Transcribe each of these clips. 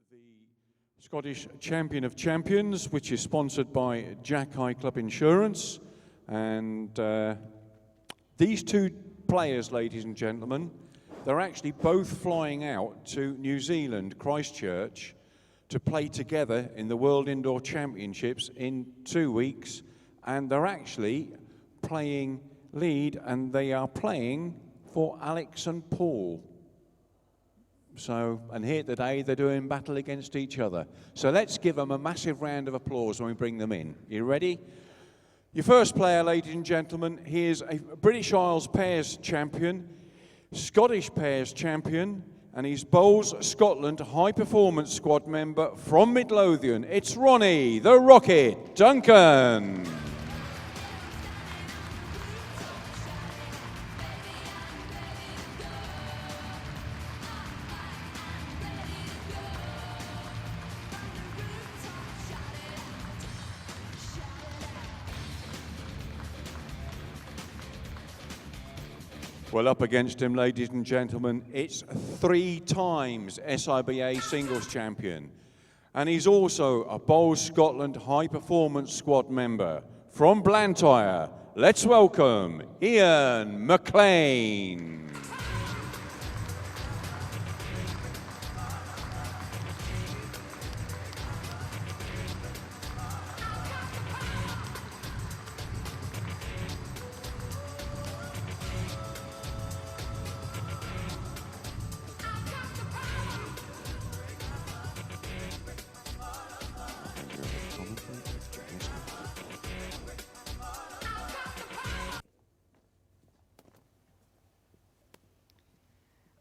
The Scottish Champion of Champions, which is sponsored by Jack High Club Insurance. And these two players, ladies and gentlemen, they're actually both flying out to New Zealand, Christchurch, to play together in the World Indoor Championships in 2 weeks. And they're actually playing lead, and they are playing for Alex and Paul. So, and here today they're doing battle against each other. So let's give them a massive round of applause when we bring them in. You ready? Your first player, ladies and gentlemen, he is a British Isles Pairs champion, Scottish Pairs champion, and he's Bowls Scotland High Performance Squad member from Midlothian. It's Ronnie, the Rocket Duncan. Well, up against him, ladies and gentlemen, it's 3 times SIBA singles champion. And he's also a Bowls Scotland High Performance Squad member. From Blantyre, let's welcome Ian McLean.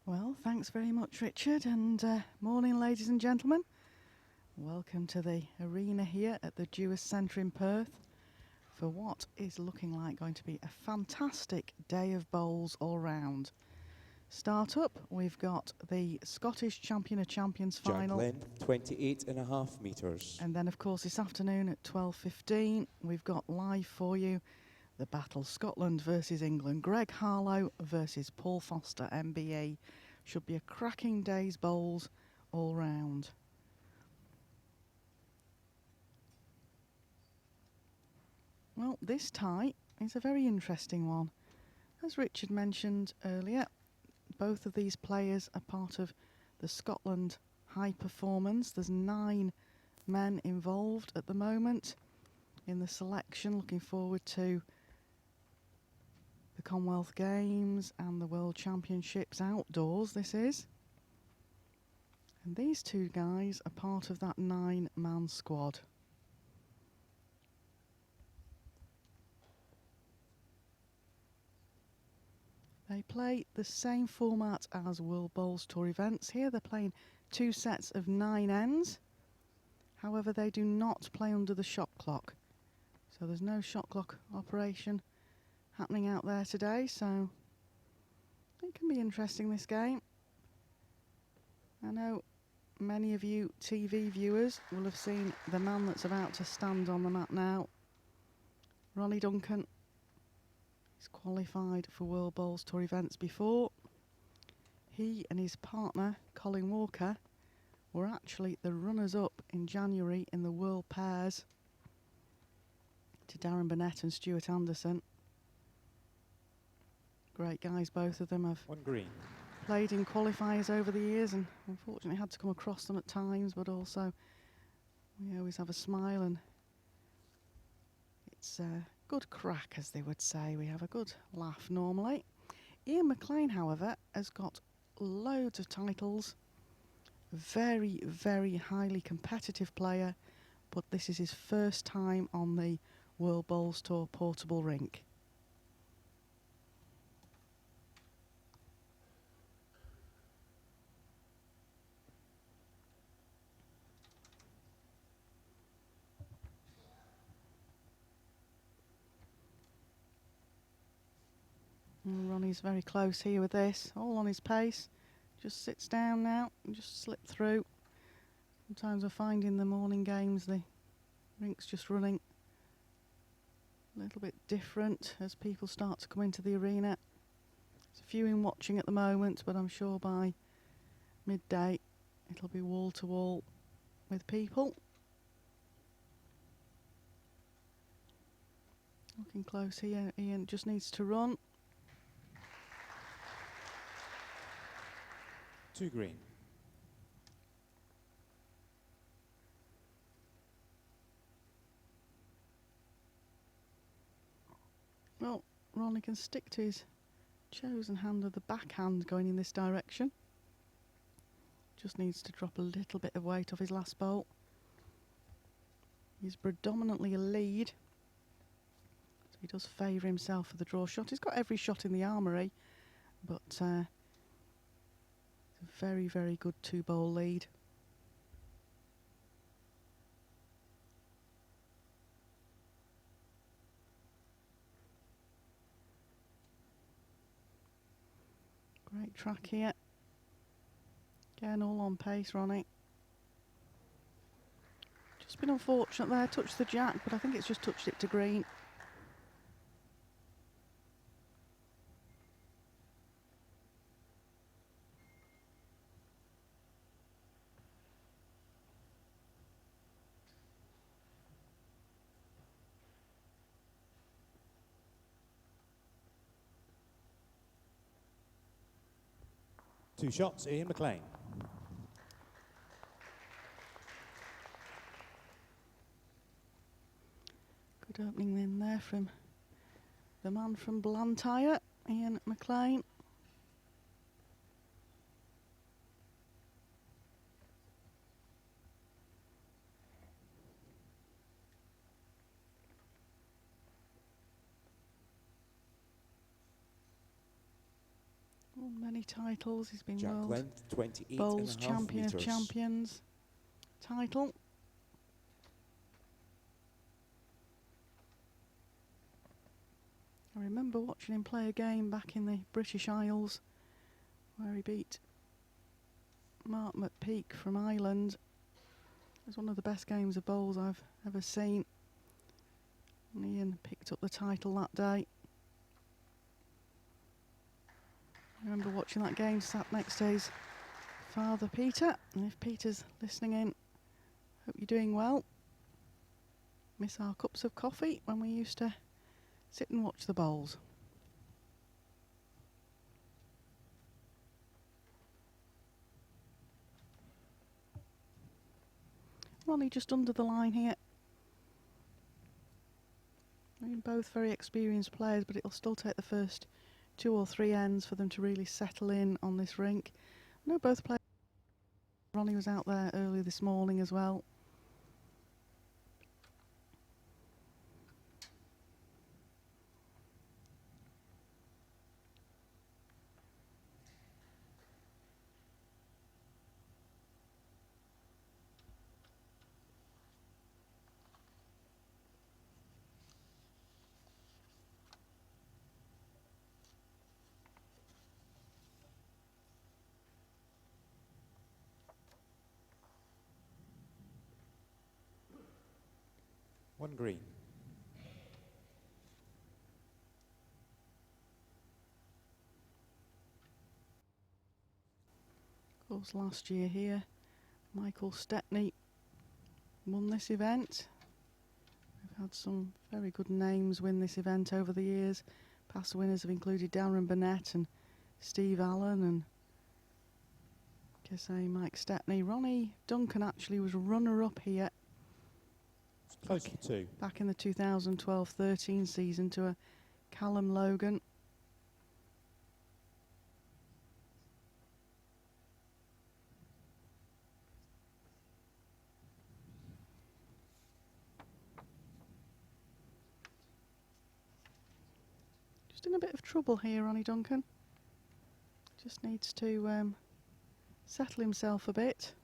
Well, thanks very much, Richard, and morning, ladies and gentlemen. Welcome to the arena here at the Dewis Centre in Perth for what is looking like going to be a fantastic day of bowls all round. Start up, we've got the Scottish Champion of Champions final. Jack length, 28.5 metres. And then, of course, this afternoon at 12:15, we've got live for you the battle Scotland versus England. Greg Harlow versus Paul Foster, MBE. Should be a cracking day's bowls all round. Well, this tie is a very interesting one. As Richard mentioned earlier, both of these players are part of the Scotland High Performance. There's 9 men involved at the moment in the selection. Looking forward to the Commonwealth Games and the World Championships outdoors, this is. And these two guys are part of that 9-man squad. They play the same format as World Bowls Tour events. Here they're playing 2 sets of 9 ends. However, they do not play under the shot clock. So there's no shot clock operation happening out there today, so it can be interesting, this game. I know many of you TV viewers will have seen the man that's about to stand on the mat now. Ronnie Duncan. He's qualified for World Bowls Tour events before. He and his partner, Colin Walker, were actually the runners-up in January in the World Pairs to Darren Burnett and Stuart Anderson. Great guys, both of them have played in qualifiers over the years and unfortunately had to come across them at times, but also we always have a smile and it's a good crack, as they would say. We have a good laugh normally. Ian McLean, however, has got loads of titles. Very, very highly competitive player, but this is his first time on the World Bowls Tour portable rink. Ronnie's very close here with this, all on his pace. Just sits down now and just slip through. Sometimes I find in the morning games the rink's just running a little bit different as people start to come into the arena. There's a few in watching at the moment, but I'm sure by midday it'll be wall to wall with people. Looking close here, Ian just needs to run. 2 green. Well, Ronnie can stick to his chosen hand of the backhand going in this direction. Just needs to drop a little bit of weight off his last bolt. He's predominantly a lead, so he does favour himself for the draw shot. He's got every shot in the armoury, but it's a very, very good 2-bowl lead. Great track here. Again, all on pace, Ronnie. Just been unfortunate there, touched the jack, but I think it's just touched it to green. Two shots, Ian McLean. Good opening in there from the man from Blantyre, Ian McLean. Many titles. He's been Jack world length, 28 bowls and a half champion of meters. champions title. I remember watching him play a game back in the British Isles where he beat Mark McPeak from Ireland. It was one of the best games of bowls I've ever seen. And Ian picked up the title that day. I remember watching that game, sat next to his father Peter, and if Peter's listening in, hope you're doing well. Miss our cups of coffee when we used to sit and watch the bowls. Ronnie just under the line here. I mean, both very experienced players, but it'll still take the first 2 or 3 ends for them to really settle in on this rink. I know both players. Ronnie was out there early this morning as well. One green. Of course, last year here, Michael Stepney won this event. We've had some very good names win this event over the years. Past winners have included Darren Burnett and Steve Allen and Mike Stepney. Ronnie Duncan actually was runner-up here. Close to 2. Back in the 2012-13 season to a Callum Logan. Just in a bit of trouble here, Ronnie Duncan. Just needs to settle himself a bit.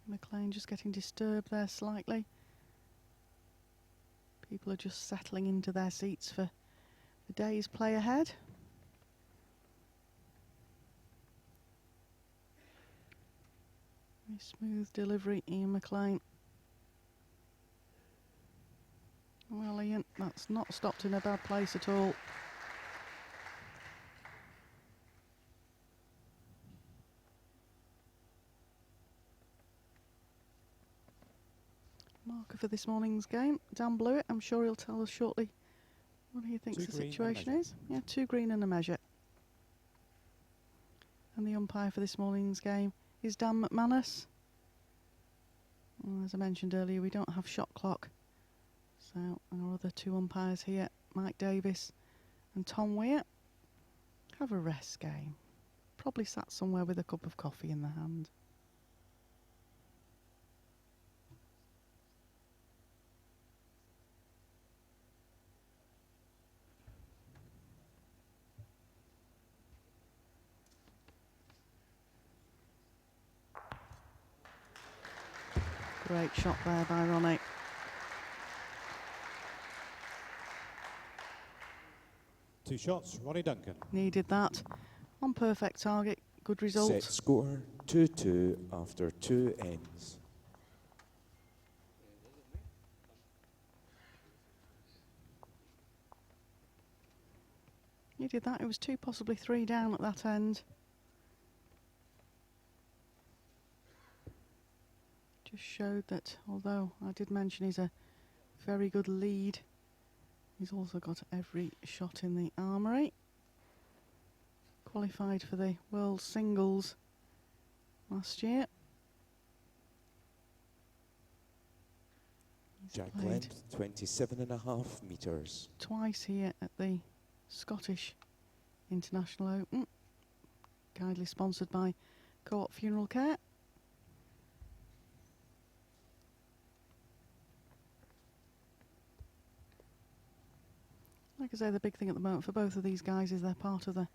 McLean just getting disturbed there slightly. People are just settling into their seats for the day's play ahead. Very smooth delivery, Ian McLean. Well, Ian, that's not stopped in a bad place at all. Marker for this morning's game, Dan Blewett. I'm sure he'll tell us shortly what he thinks the situation is. Yeah, 2 green and a measure. And the umpire for this morning's game is Dan McManus. Well, as I mentioned earlier, we don't have shot clock. So our other 2 umpires here, Mike Davis and Tom Weir, have a rest game. Probably sat somewhere with a cup of coffee in their hand. Great shot there by Ronnie. Two shots, Ronnie Duncan. Needed that. On perfect target, good result. Set score 2-2 after 2 ends. Needed that. It was 2, possibly 3 down at that end. Just showed that, although I did mention he's a very good lead, he's also got every shot in the armoury. Qualified for the World Singles last year. He's Jack played length 27.5 metres. twice here at the Scottish International Open, kindly sponsored by Co-op Funeral Care. Like I say, the big thing at the moment for both of these guys is they're part of the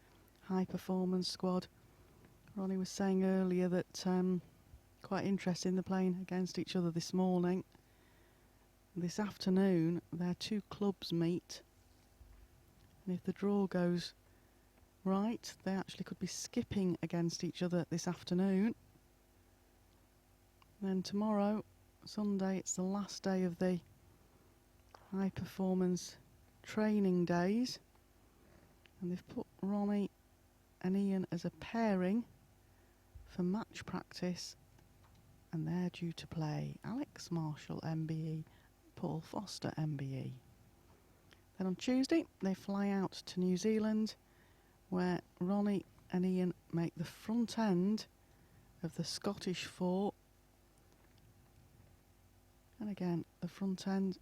high performance squad. Ronnie was saying earlier that quite interesting, they're playing against each other this morning. This afternoon their 2 clubs meet, and if the draw goes right, they actually could be skipping against each other this afternoon. Then tomorrow, Sunday, it's the last day of the high performance training days, and they've put Ronnie and Ian as a pairing for match practice, and they're due to play Alex Marshall MBE, Paul Foster MBE. Then on Tuesday they fly out to New Zealand, where Ronnie and Ian make the front end of the Scottish 4, and again the front end,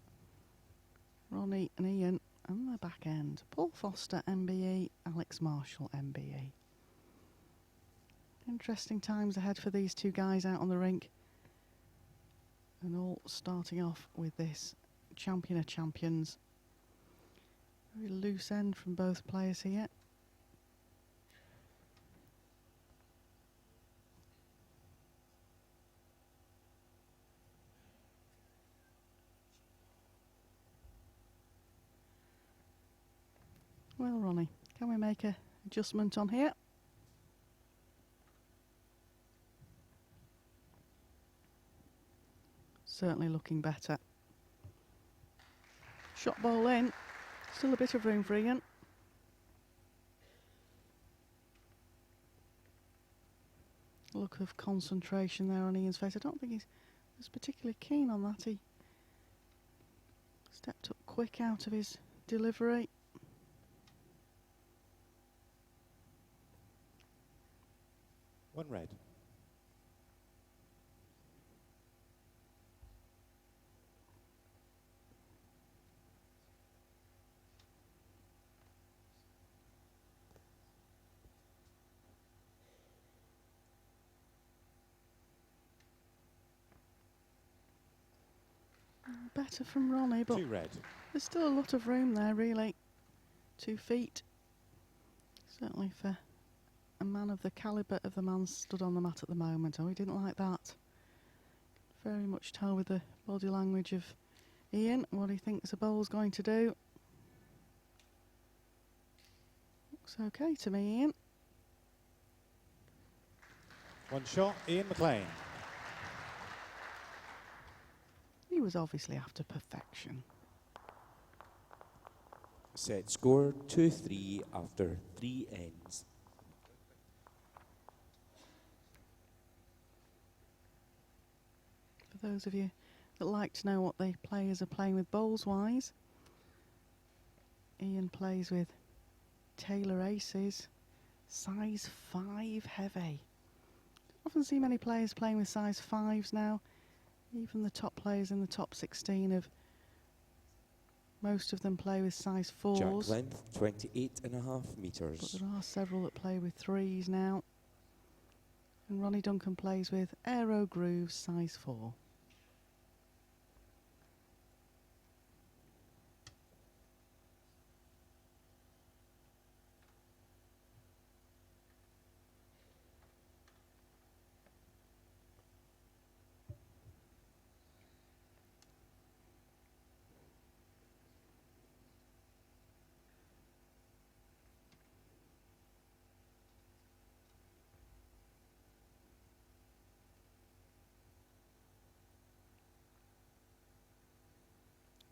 Ronnie and Ian, and the back end, Paul Foster MBE, Alex Marshall MBE. Interesting times ahead for these 2 guys out on the rink, and all starting off with this Champion of Champions. Very loose end from both players here. Well, Ronnie, can we make an adjustment on here? Certainly looking better. Shot ball in. Still a bit of room for Ian. Look of concentration there on Ian's face. I don't think he was particularly keen on that. He stepped up quick out of his delivery. One red. Better from Ronnie, but 2 red. there's still a lot of room there, really. 2 feet. Certainly for a man of the calibre of the man stood on the mat at the moment. Oh, he didn't like that. Very much tell with the body language of Ian what he thinks the bowl's going to do. Looks okay to me, Ian. One shot, Ian McLean. He was obviously after perfection. Set score 2-3 after 3 ends. For those of you that like to know what the players are playing with bowls-wise, Ian plays with Taylor Aces, size 5 heavy. Often see many players playing with size 5s now. Even the top players in the top 16 have, most of them play with size 4s. Jack length 28.5 metres. But there are several that play with 3s now. And Ronnie Duncan plays with Aero Grooves size 4.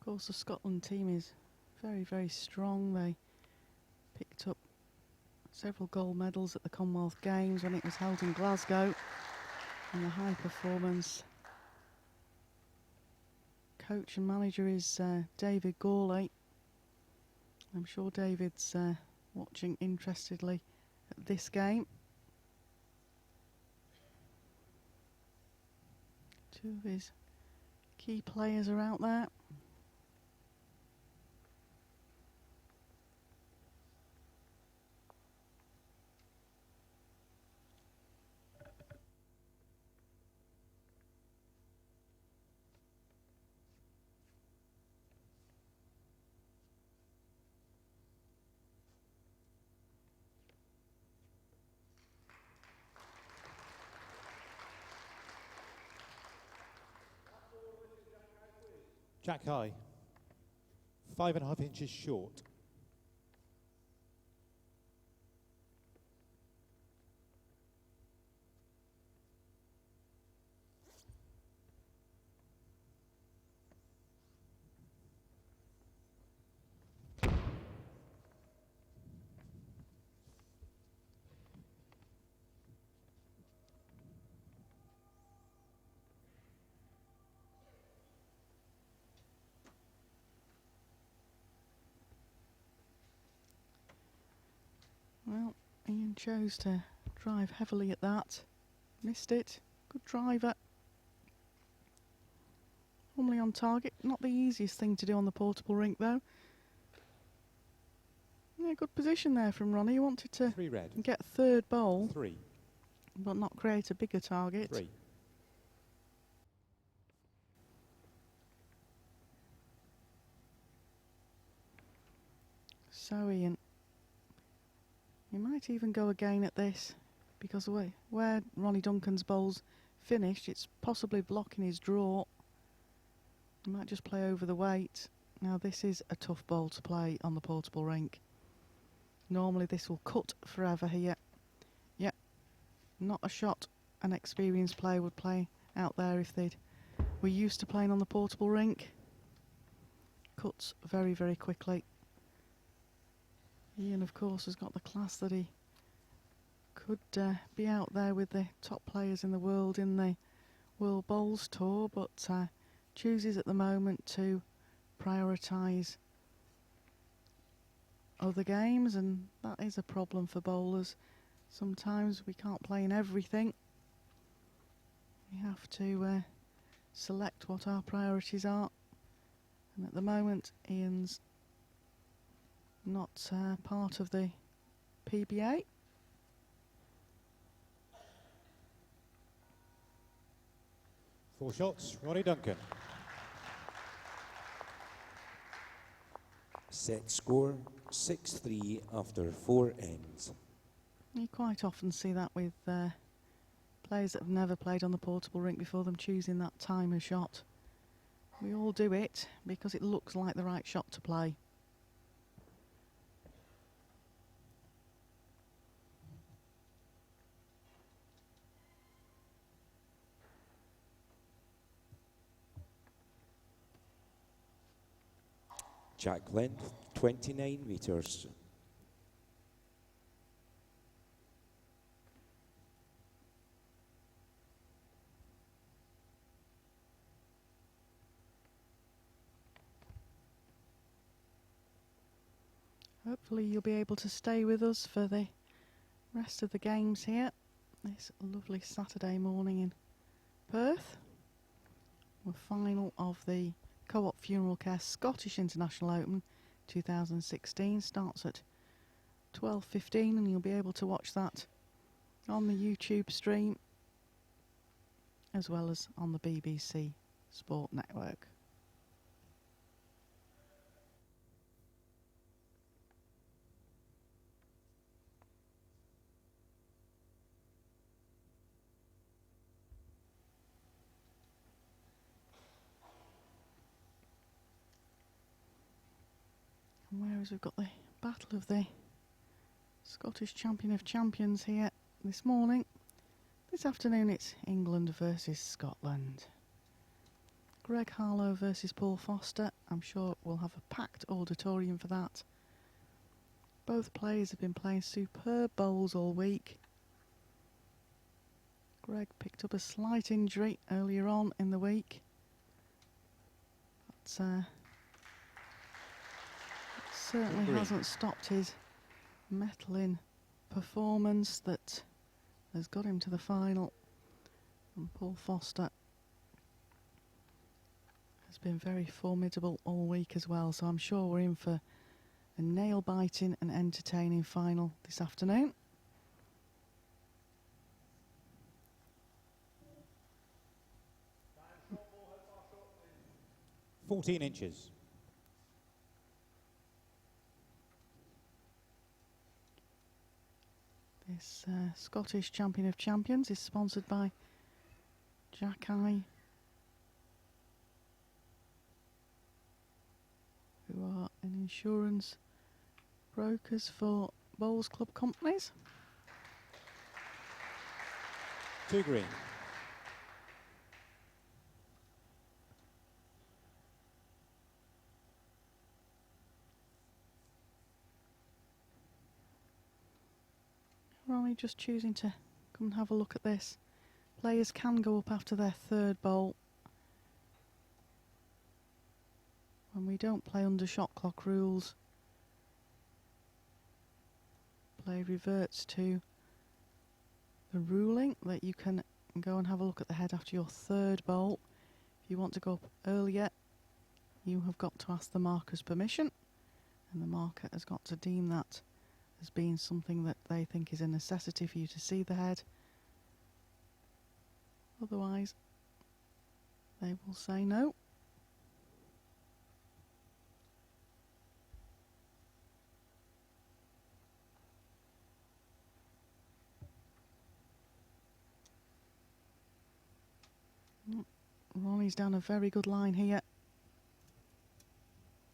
Of course, the Scotland team is very, very strong. They picked up several gold medals at the Commonwealth Games when it was held in Glasgow. And the high performance coach and manager is David Gawley. I'm sure David's watching interestedly at this game. Two of his key players are out there. Jack high. 5.5 inches short. Well, Ian chose to drive heavily at that. Missed it. Good driver. Normally on target. Not the easiest thing to do on the portable rink though. Yeah, good position there from Ronnie. He wanted to 3 red. get third bowl, 3. but not create a bigger target. 3. So Ian, you might even go again at this, because where Ronnie Duncan's bowl's finished, it's possibly blocking his draw. You might just play over the weight. Now this is a tough bowl to play on the portable rink. Normally this will cut forever here. Yep, not a shot an experienced player would play out there if they were used to playing on the portable rink. Cuts very, very quickly. Ian, of course, has got the class that he could be out there with the top players in the world in the World Bowls Tour, but chooses at the moment to prioritise other games, and that is a problem for bowlers. Sometimes we can't play in everything. We have to select what our priorities are, and at the moment Ian's not part of the PBA. Four shots, Ronnie Duncan. Set score 6-3 after 4 ends. You quite often see that with players that have never played on the portable rink before, them choosing that timer shot. We all do it because it looks like the right shot to play. Jack length, 29 metres. Hopefully you'll be able to stay with us for the rest of the games here this lovely Saturday morning in Perth. The final of the Co-op Funeral Care Scottish International Open 2016 starts at 12:15, and you'll be able to watch that on the YouTube stream as well as on the BBC Sport Network. And whereas we've got the battle of the Scottish Champion of Champions here this morning, this afternoon it's England versus Scotland. Greg Harlow versus Paul Foster. I'm sure we'll have a packed auditorium for that. Both players have been playing superb bowls all week. Greg picked up a slight injury earlier on in the week, but certainly hasn't stopped his metal-in performance that has got him to the final. And Paul Foster has been very formidable all week as well, so I'm sure we're in for a nail-biting and entertaining final this afternoon. – 14 inches. This Scottish Champion of Champions is sponsored by Jackeye, who are an insurance brokers for bowls club companies. 2 green. Ronnie just choosing to come and have a look at this. Players can go up after their third bowl. When we don't play under shot clock rules, play reverts to the ruling that you can go and have a look at the head after your third bowl. If you want to go up earlier, you have got to ask the marker's permission, and the marker has got to deem that as being something that they think is a necessity for you to see the head. Otherwise, they will say no. Ronnie's down a very good line here.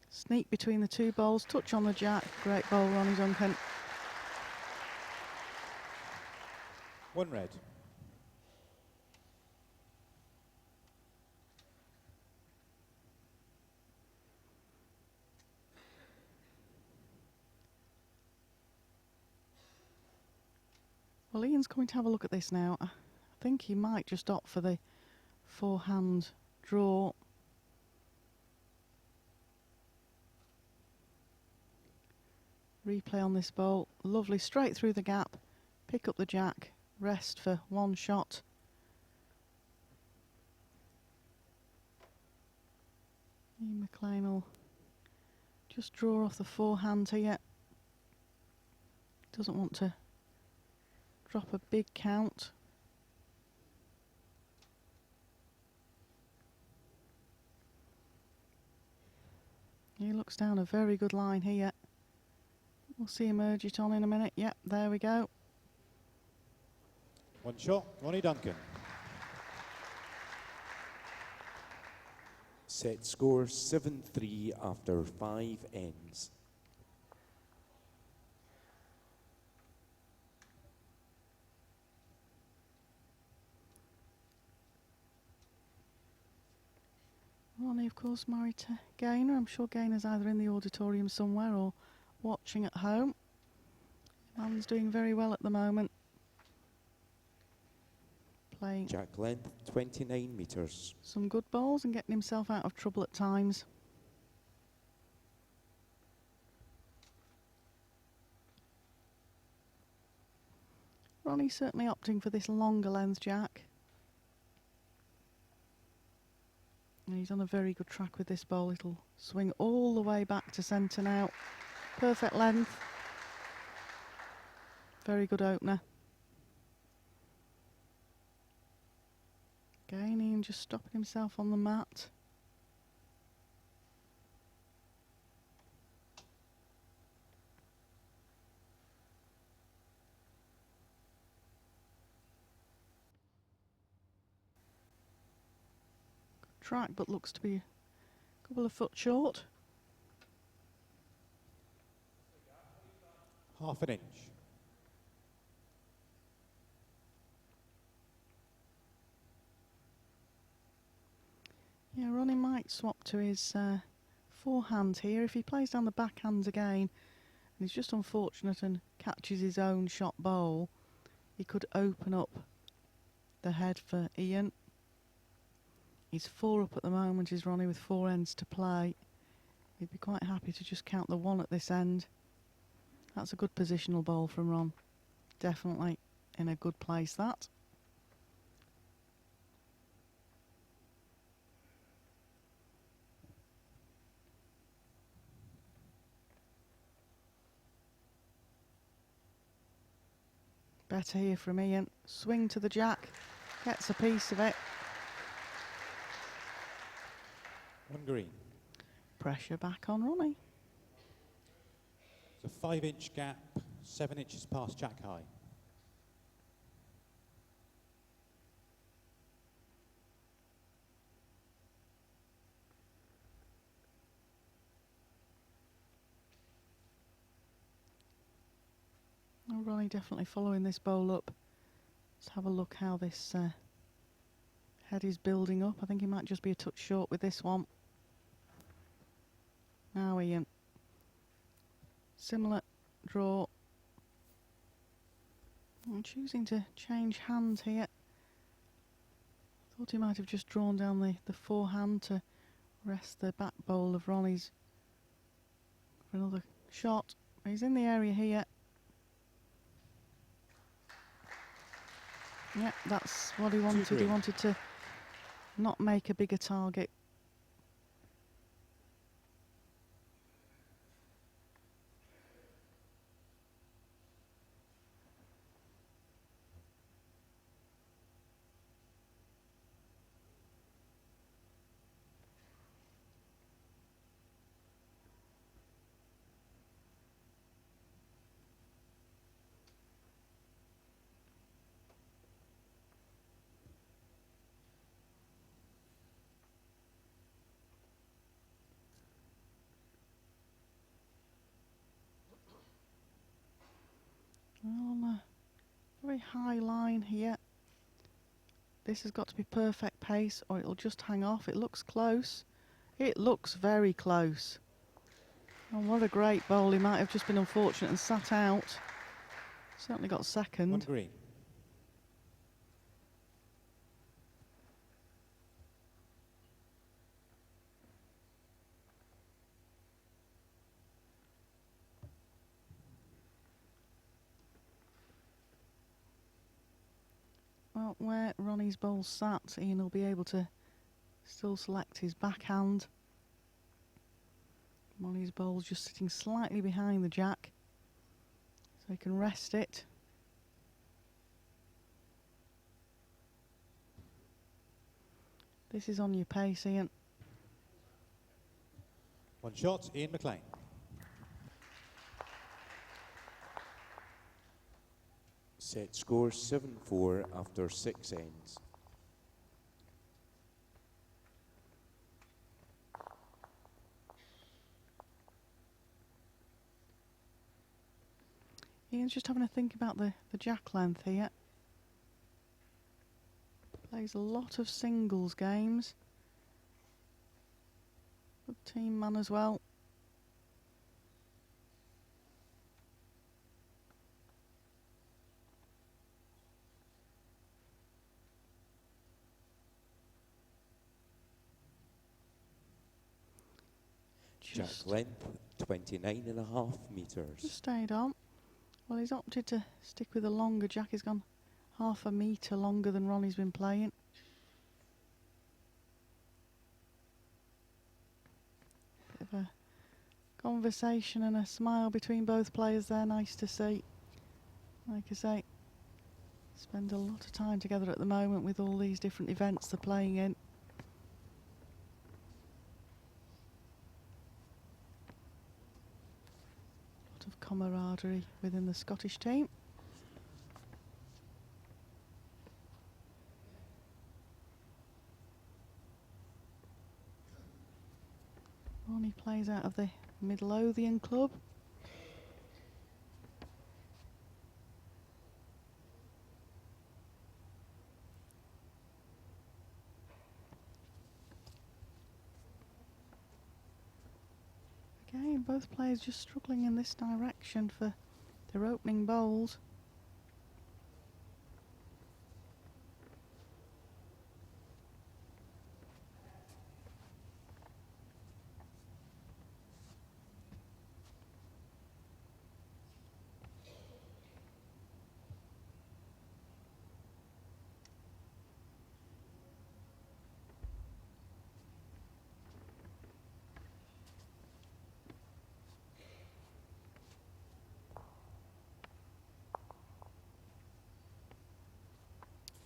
Sneak between the two bowls, touch on the jack. Great bowl, Ronnie Duncan. 1 red. Well, Ian's coming to have a look at this now. I think he might just opt for the forehand draw. Replay on this bowl. Lovely, straight through the gap. Pick up the jack. Rest for one shot. Ian McLean will just draw off the forehand here. Doesn't want to drop a big count. He looks down a very good line here. We'll see him urge it on in a minute. Yep, there we go. 1 shot, Ronnie Duncan. Set score 7-3 after 5 ends. Ronnie, of course, married to Gaynor. I'm sure Gaynor's either in the auditorium somewhere or watching at home. Man's doing very well at the moment. Playing Jack length 29 metres. some good bowls and getting himself out of trouble at times. Ronnie's certainly opting for this longer length Jack. And he's on a very good track with this bowl. It'll swing all the way back to centre now. Perfect length. Very good opener. Again, Ian just stopping himself on the mat. Good track, but looks to be a couple of foot short. Half an inch. Yeah, Ronnie might swap to his forehand here. If he plays down the backhand again, and he's just unfortunate and catches his own shot bowl, he could open up the head for Ian. He's 4 up at the moment, is Ronnie, with 4 ends to play. He'd be quite happy to just count the 1 at this end. That's a good positional bowl from Ron. Definitely in a good place, that. Better here from Ian. Swing to the jack. Gets a piece of it. 1 green. Pressure back on Ronnie. It's a 5-inch gap, 7 inches past jack high. Oh, Ronnie definitely following this bowl up. Let's have a look how this head is building up. I think he might just be a touch short with this one. Now Ian. Similar draw. I'm choosing to change hands here. Thought he might have just drawn down the forehand to rest the back bowl of Ronnie's for another shot. He's in the area here. Yeah, that's what he wanted. He wanted to not make a bigger target. Well, on a very high line here. This has got to be perfect pace or it'll just hang off. It looks close. It looks very close. Oh, what a great bowl. He might have just been unfortunate and sat out. Certainly got 1 second. green. Well, where Ronnie's bowl sat, Ian will be able to still select his backhand. Ronnie's bowl's just sitting slightly behind the jack, so he can rest it. This is on your pace, Ian. 1 shot, Ian McLean. Set score 7-4 after 6 ends. Ian's just having a think about the jack length here. Plays a lot of singles games. Good team man as well. Jack length, 29.5 metres. Just stayed on. Well, he's opted to stick with a longer jack. He's gone half a metre longer than Ronnie's been playing. Bit of a conversation and a smile between both players there. Nice to see. Like I say, spend a lot of time together at the moment with all these different events they're playing in. Lot of camaraderie within the Scottish team. Ronnie plays out of the Midlothian club. Again, both players just struggling in this direction for their opening bowls.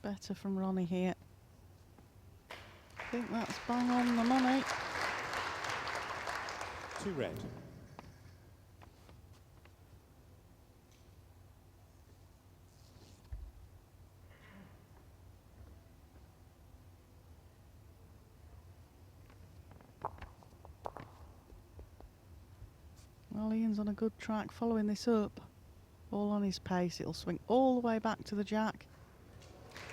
Better from Ronnie here. I think that's bang on the money. 2 red. Well, Ian's on a good track following this up. All on his pace. It'll swing all the way back to the jack.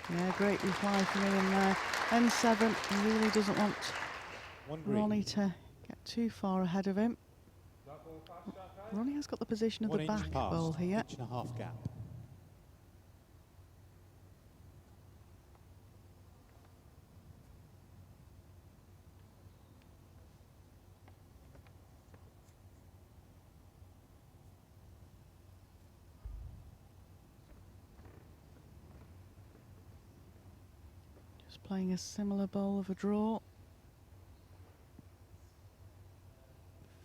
Yeah, great reply from Ian there. N7 really doesn't want Ronnie to get too far ahead of him. Ronnie has got the position of 1 the inch back past, bowl here. 1.5 gap. Just playing a similar bowl of a draw.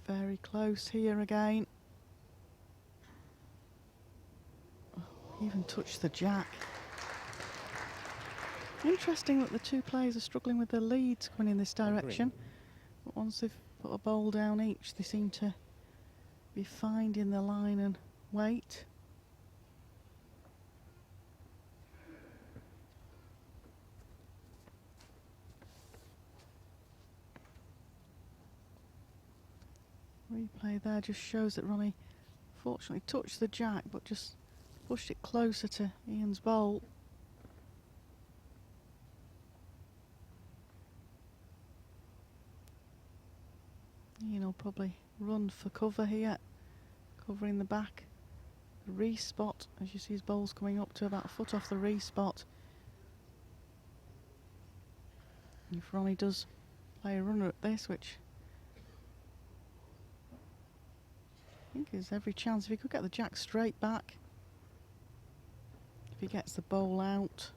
Very close here again. Oh, even touched the jack. Interesting that the two players are struggling with their leads coming in this direction. But once they've put a bowl down each, they seem to be finding the line and weight. Replay there just shows that Ronnie fortunately touched the jack but just pushed it closer to Ian's bowl. Ian will probably run for cover here, covering the back. The re-spot, as you see his bowl's coming up to about a foot off the re-spot. If Ronnie does play a runner at this, which I think there's every chance if he could get the jack straight back. If he gets the bowl out.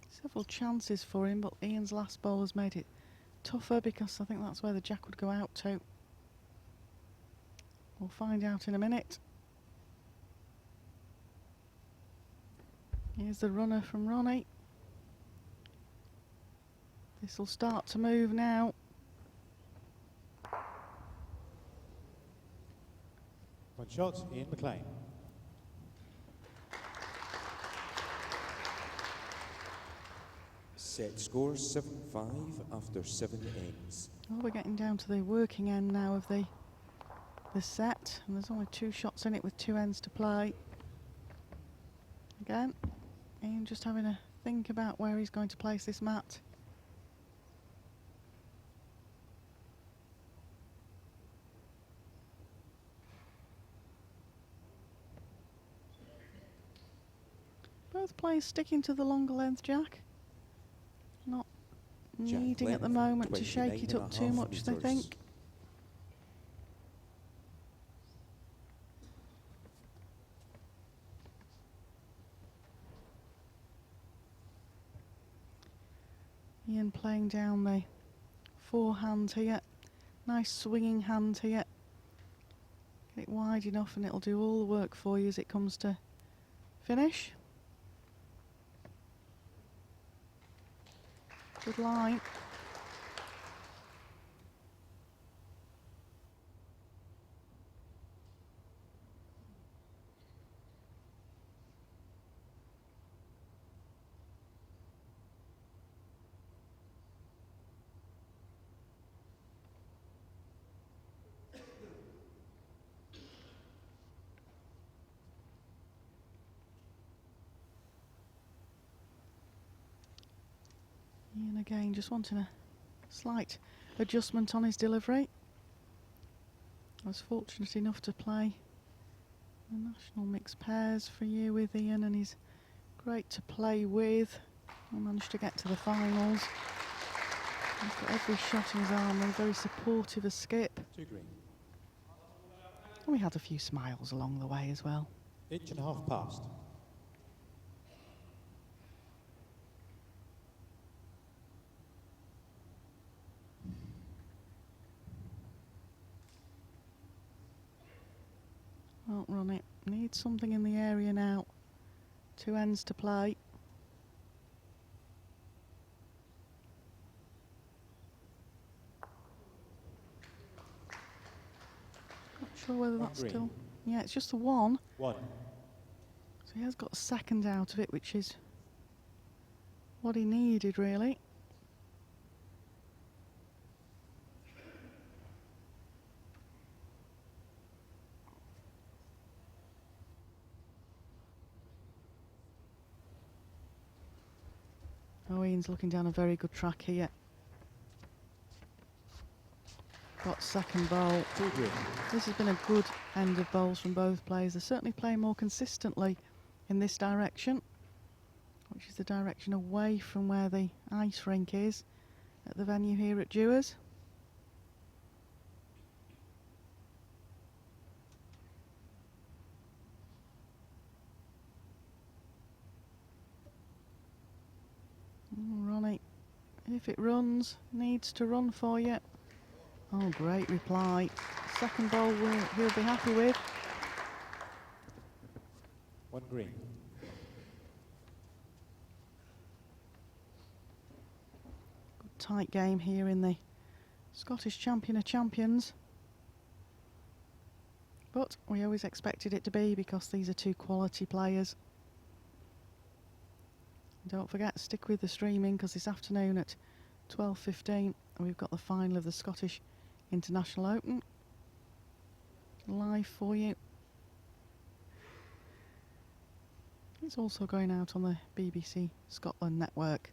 Several chances for him, but Ian's last bowl has made it tougher because I think that's where the jack would go out to. We'll find out in a minute. Here's the runner from Ronnie. This will start to move now. One shot, Ian McLean. Set score 7-5 after 7 ends. Well, we're getting down to the working end now of the set, and there's only 2 shots in it with 2 ends to play. Again, Ian just having a think about where he's going to place this mat. Both players sticking to the longer length jack. Not Jack needing at the length, moment to shake it up too 29.5 much, they metres. think. Ian playing down the forehand here. Nice swinging hand here. Get it wide enough and it'll do all the work for you as it comes to finish. Good line. Ian again just wanting a slight adjustment on his delivery. I was fortunate enough to play the national mixed pairs for a year with Ian, and he's great to play with. I managed to get to the finals. He's got every shot in his armour, very supportive a skip. 2 green. And we had a few smiles along the way as well. 1.5 past. Won't run it. Needs something in the area now. 2 ends to play. Not sure whether One that's green. still... Yeah, it's just the 1. 1. So he has got a second out of it, which is what he needed, really. Oh, Ian's looking down a very good track here. Got second bowl. 2 green. This has been a good end of bowls from both players. They're certainly playing more consistently in this direction, which is the direction away from where the ice rink is at the venue here at Dewars. Ronnie, if it runs, needs to run for you. Oh, great reply. Second bowl he'll be happy with. 1 green. Good tight game here in the Scottish Champion of Champions. But we always expected it to be, because these are 2 quality players. Don't forget, stick with the streaming, because this afternoon at 12:15 we've got the final of the Scottish International Open live for you. It's also going out on the BBC Scotland network.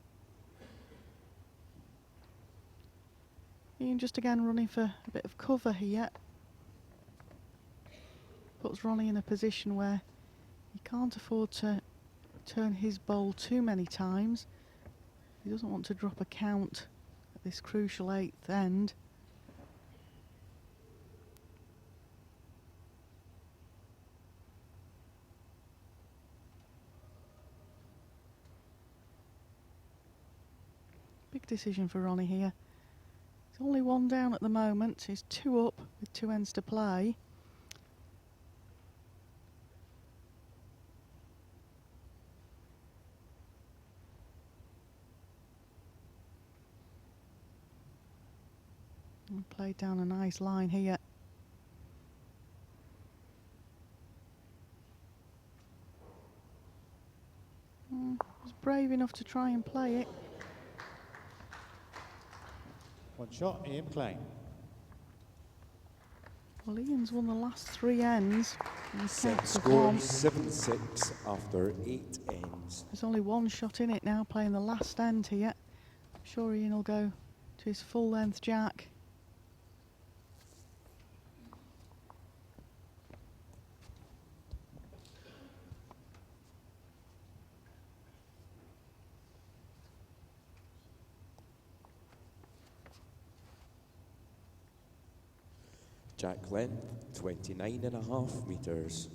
Ian just again running for a bit of cover here. Puts Ronnie in a position where he can't afford to turn his bowl too many times. He doesn't want to drop a count at this crucial 8th end. Big decision for Ronnie here. He's only 1 down at the moment. He's 2 up with 2 ends to play. And played down a nice line here. Was brave enough to try and play it. 1 shot, Ian playing. Well, Ian's won the last 3 ends. And Set counts of score 1. 7-6 after 8 ends. There's only 1 shot in it now, playing the last end here. I'm sure Ian will go to his full length jack. Jack length, 29.5 metres.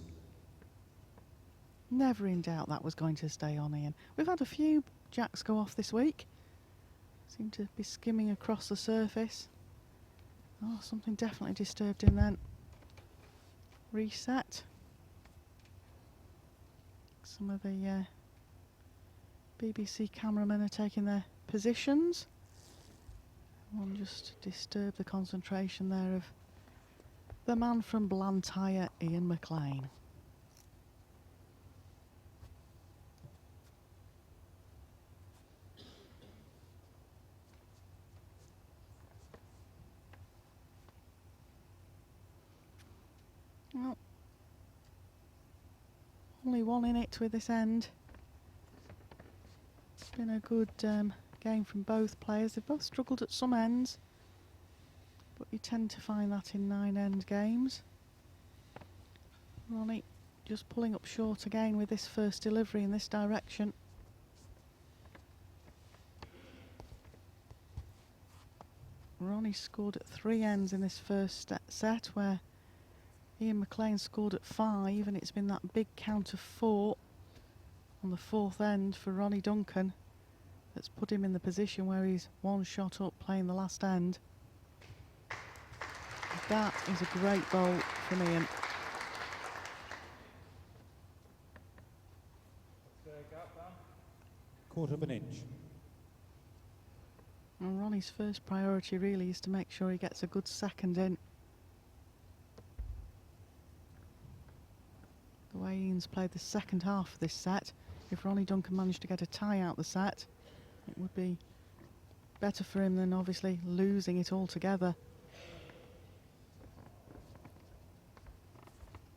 Never in doubt that was going to stay on, Ian. We've had a few jacks go off this week. Seem to be skimming across the surface. Oh, something definitely disturbed him then. Reset. Some of the BBC cameramen are taking their positions. One just disturbed the concentration there of the man from Blantyre, Ian McLean. Well, only one in it with this end. It's been a good game from both players. They've both struggled at some ends, but you tend to find that in 9-end games. Ronnie just pulling up short again with this first delivery in this direction. Ronnie scored at 3 ends in this first set, where Ian McLean scored at 5, and it's been that big count of 4 on the 4th end for Ronnie Duncan that's put him in the position where he's 1 shot up playing the last end. That is a great bowl from Ian. Quarter of an inch. And Ronnie's first priority really is to make sure he gets a good second in. The way Ian's played the second half of this set, if Ronnie Duncan managed to get a tie out the set, it would be better for him than obviously losing it altogether.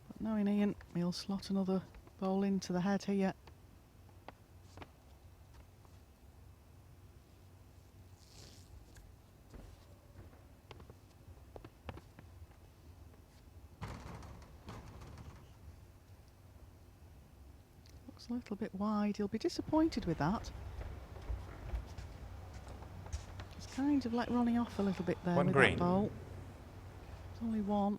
But knowing Ian, he'll slot another bowl into the head here. Looks a little bit wide. He'll be disappointed with that. Just kind of let Ronnie off a little bit there One with green. that bowl. It's only one.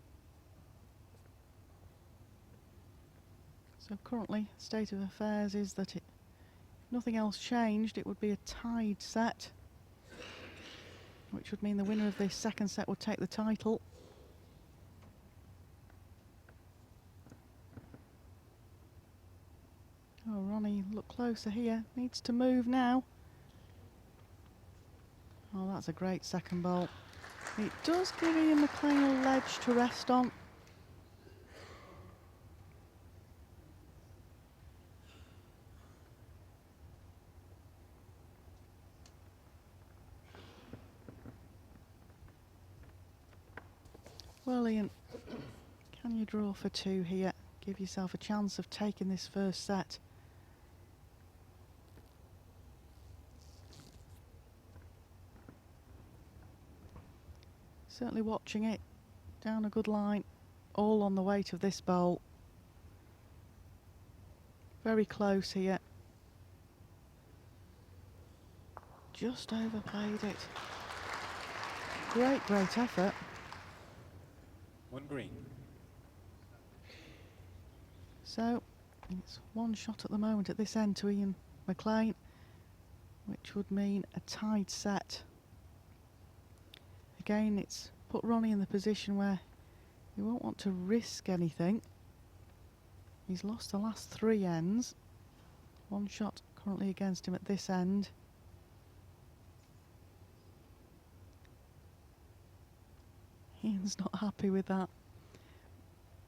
So currently, state of affairs is that if nothing else changed, it would be a tied set, which would mean the winner of this second set would take the title. Oh, Ronnie, look closer here. Needs to move now. Oh, that's a great second bowl. It does give Ian McLean a ledge to rest on. Well, Ian, can you draw for 2 here? Give yourself a chance of taking this first set. Certainly watching it down a good line, all on the weight of this bowl. Very close here. Just overplayed it. Great, great effort. One green. So it's 1 shot at the moment at this end to Ian McLean, which would mean a tied set. Again, it's put Ronnie in the position where he won't want to risk anything. He's lost the last 3 ends. 1 shot currently against him at this end. Ian's not happy with that.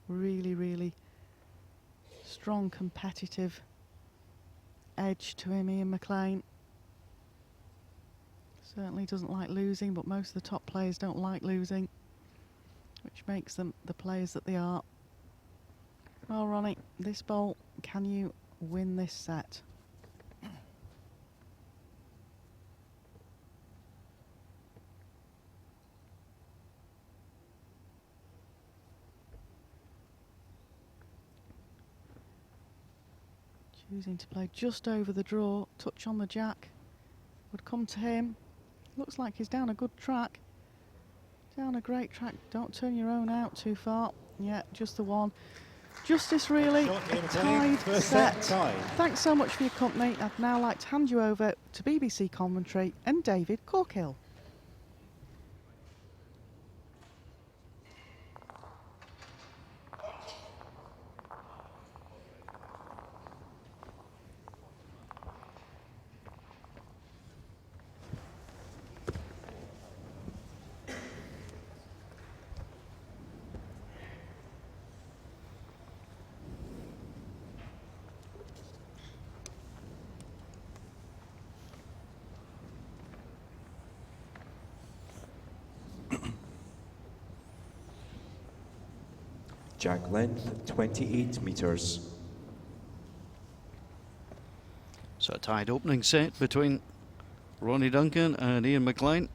Really, really strong competitive edge to him, Ian McLean. Certainly doesn't like losing, but most of the top players don't like losing, which makes them the players that they are. Well, Ronnie, this bowl, can you win this set? Choosing to play just over the draw, touch on the jack would come to him. Looks like he's down a good track. Down a great track. Don't turn your own out too far. Yeah, just the one. Justice, really. Short game A of playing. tied First set. set tied. Thanks so much for your company. I'd now like to hand you over to BBC Commentary and David Corkill. Jack length 28 metres. So a tied opening set between Ronnie Duncan and Ian McLean.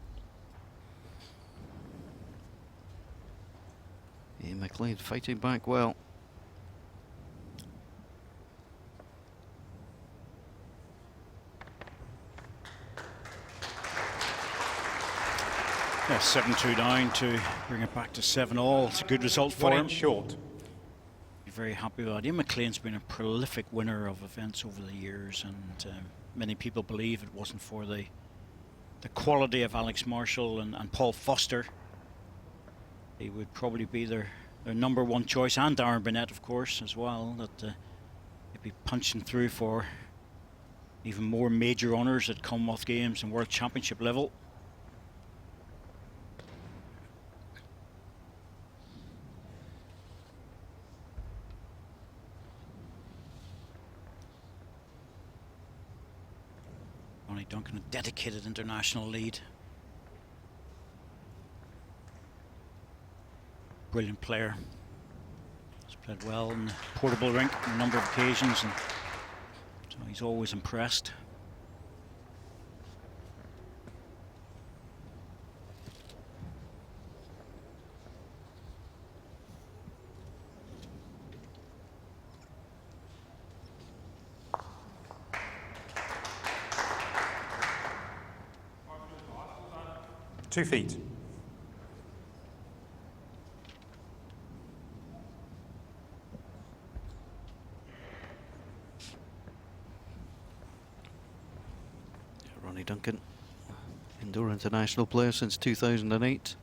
Ian McLean fighting back well. Yeah, 7-2 down to bring it back to 7-all. It's a good result for 1 him. inch short. Be very happy with that. Ian McLean's been a prolific winner of events over the years, and many people believe it wasn't for the quality of Alex Marshall and Paul Foster, he would probably be their number one choice, and Darren Burnett, of course, as well. That they'd be punching through for even more major honours at Commonwealth Games and World Championship level. Ronnie Duncan, a dedicated international lead. Brilliant player. He's played well in the portable rink on a number of occasions, and so he's always impressed. Two feet. Ronnie Duncan, indoor international player since 2008.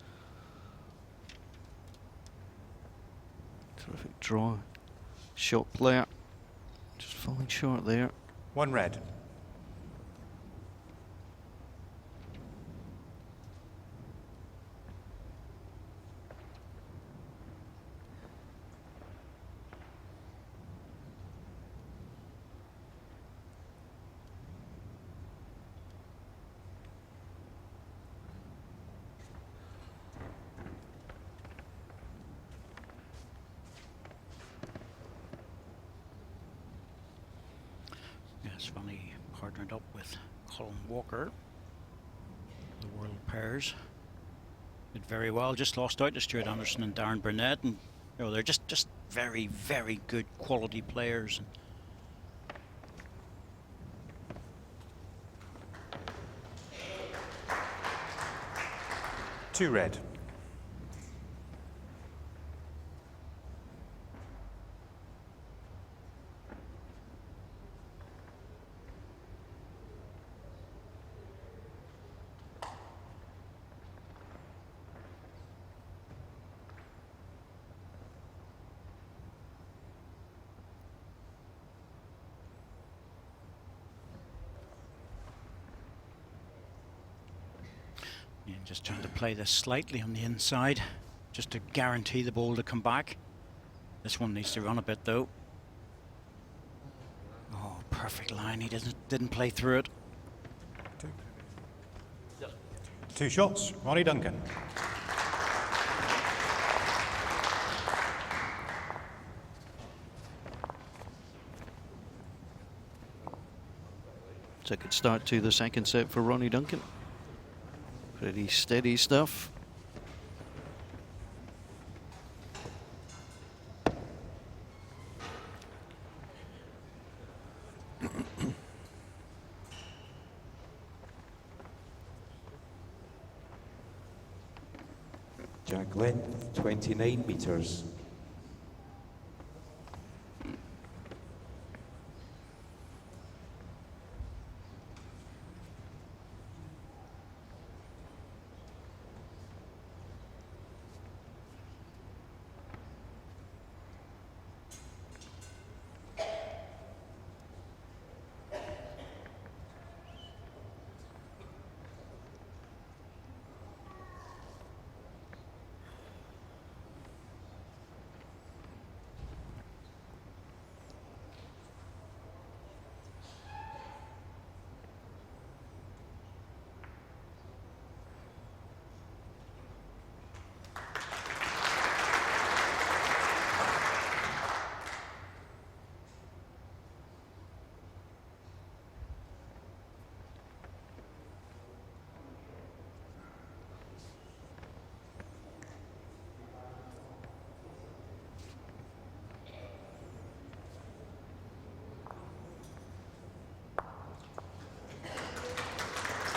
Terrific draw, shot player, just falling short there. One red. Yes, Ronnie partnered up with Colin Walker, the world pairs. Did very well, just lost out to Stuart Anderson and Darren Burnett, and you know, they're just very, very good quality players. Two red. Yeah, just trying to play this slightly on the inside, just to guarantee the ball to come back. This one needs to run a bit though. Oh, perfect line. He didn't play through it. Two shots. Ronnie Duncan. It's a good start to the second set for Ronnie Duncan. Pretty steady stuff. Jack length 29 metres.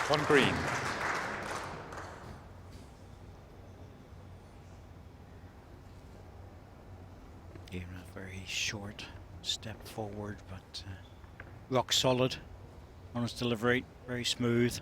On green. Even a very short step forward, but rock solid on his delivery, very smooth.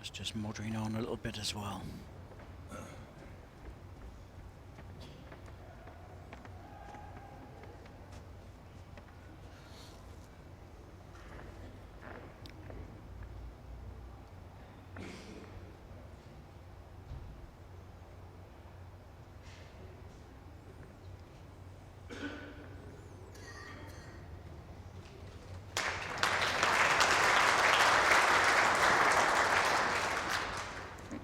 It's just motoring on a little bit as well.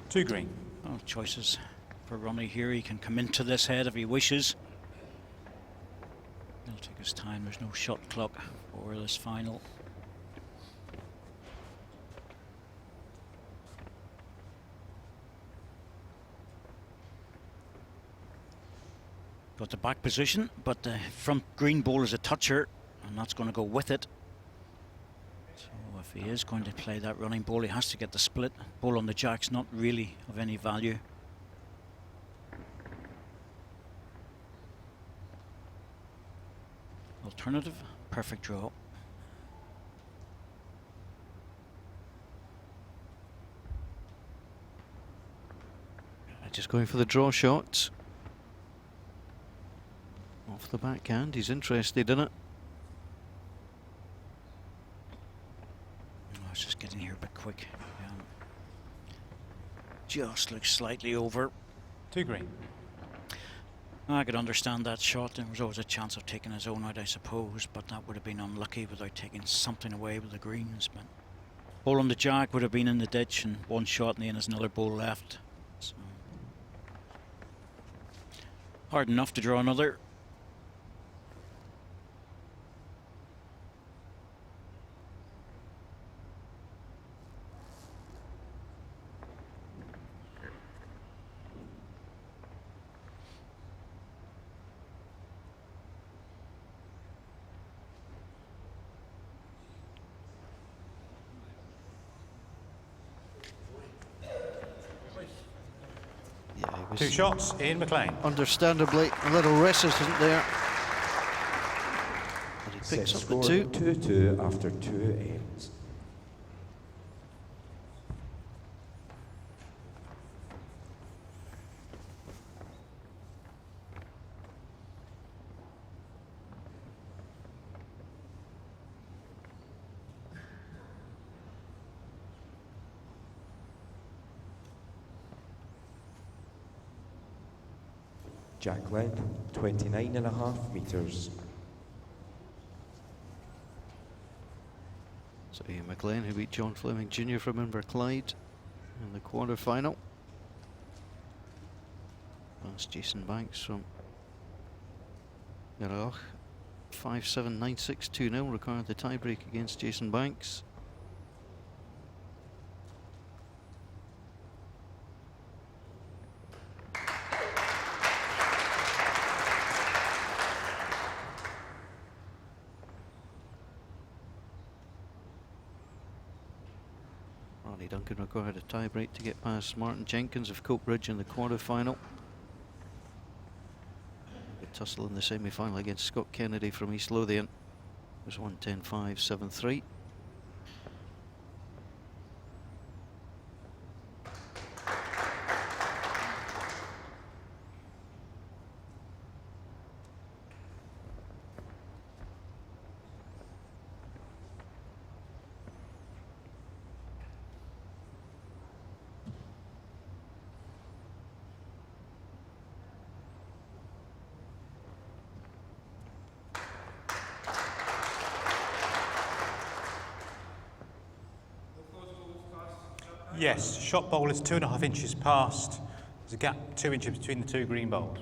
Two green. Oh, choices for Ronnie here. He can come into this head if he wishes. He'll take his time. There's no shot clock for this final. Got the back position, but the front green ball is a toucher, and that's going to go with it. So if he is going to play that running ball, he has to get the split. Ball on the jack's not really of any value. Alternative, perfect draw. Just going for the draw shot. Off the backhand, he's interested in it. Oh, it's just getting here a bit quick. Just looks slightly over. Two green. I could understand that shot. There was always a chance of taking his own out, I suppose, but that would have been unlucky without taking something away with the greens. But ball on the jack would have been in the ditch, and one shot, and then there's another ball left. So hard enough to draw another. Yeah, he was Two shots. Ian McLean. understandably a little resistant there. But he Set picks up score the two. 2-2 after 2 ends. Jack length 29.5 metres. So Ian McLean, who beat John Fleming Jr. from Inverclyde in the quarter-final. That's Jason Banks from Garach 5-7, 9-6, 2-0, required the tiebreak against Jason Banks. Ronnie Duncan required a tiebreak to get past Martin Jenkins of Coatbridge in the quarter-final. A tussle in the semi-final against Scott Kennedy from East Lothian. It was 1-10-5, 7-3. Yes, shot bowl is 2.5 inches past. There's a gap 2 inches between the two green bowls.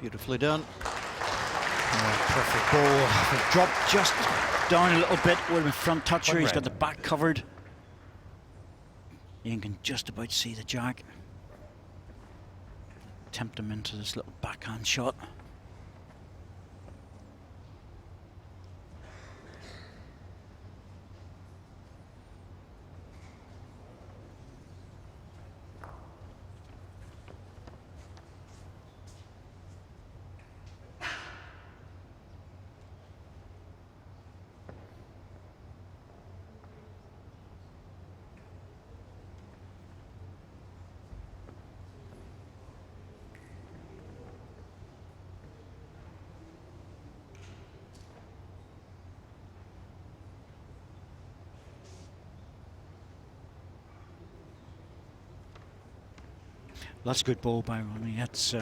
Beautifully done. Perfect ball. It dropped just down a little bit. Would have been front toucher. One He's red. got the back covered. You can just about see the jack. Tempt him into this little backhand shot. That's a good ball by Ronnie. It's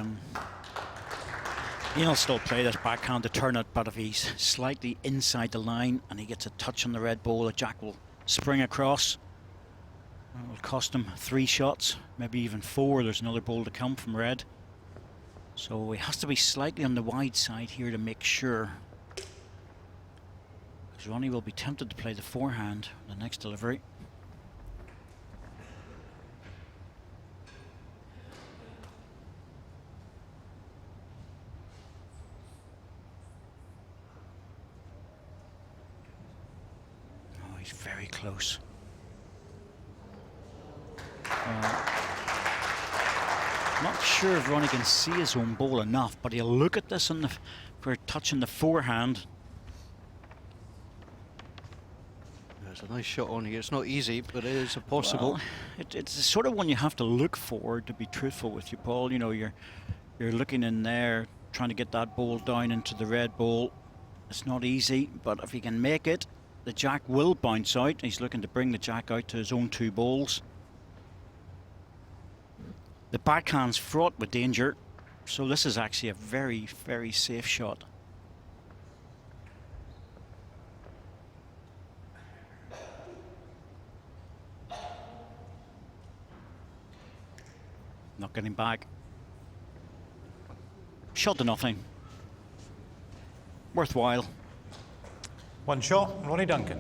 he'll still play this backhand to turn it, but if he's slightly inside the line and he gets a touch on the red ball, the jack will spring across. It will cost him 3 shots, maybe even 4. There's another ball to come from red. So he has to be slightly on the wide side here to make sure. Because Ronnie will be tempted to play the forehand the next delivery. He's very close. Not sure if Ronnie can see his own ball enough, but he'll look at this for touching the forehand. There's a nice shot on here. It's not easy, but it is possible. Well, it's the sort of one you have to look for, to be truthful with you, Paul. You know, you're looking in there, trying to get that ball down into the red ball. It's not easy, but if he can make it, the jack will bounce out. He's looking to bring the jack out to his own 2 balls. The backhand's fraught with danger, so this is actually a very, very safe shot. Not getting back. Shot to nothing. Worthwhile. 1 shot, Ronnie Duncan.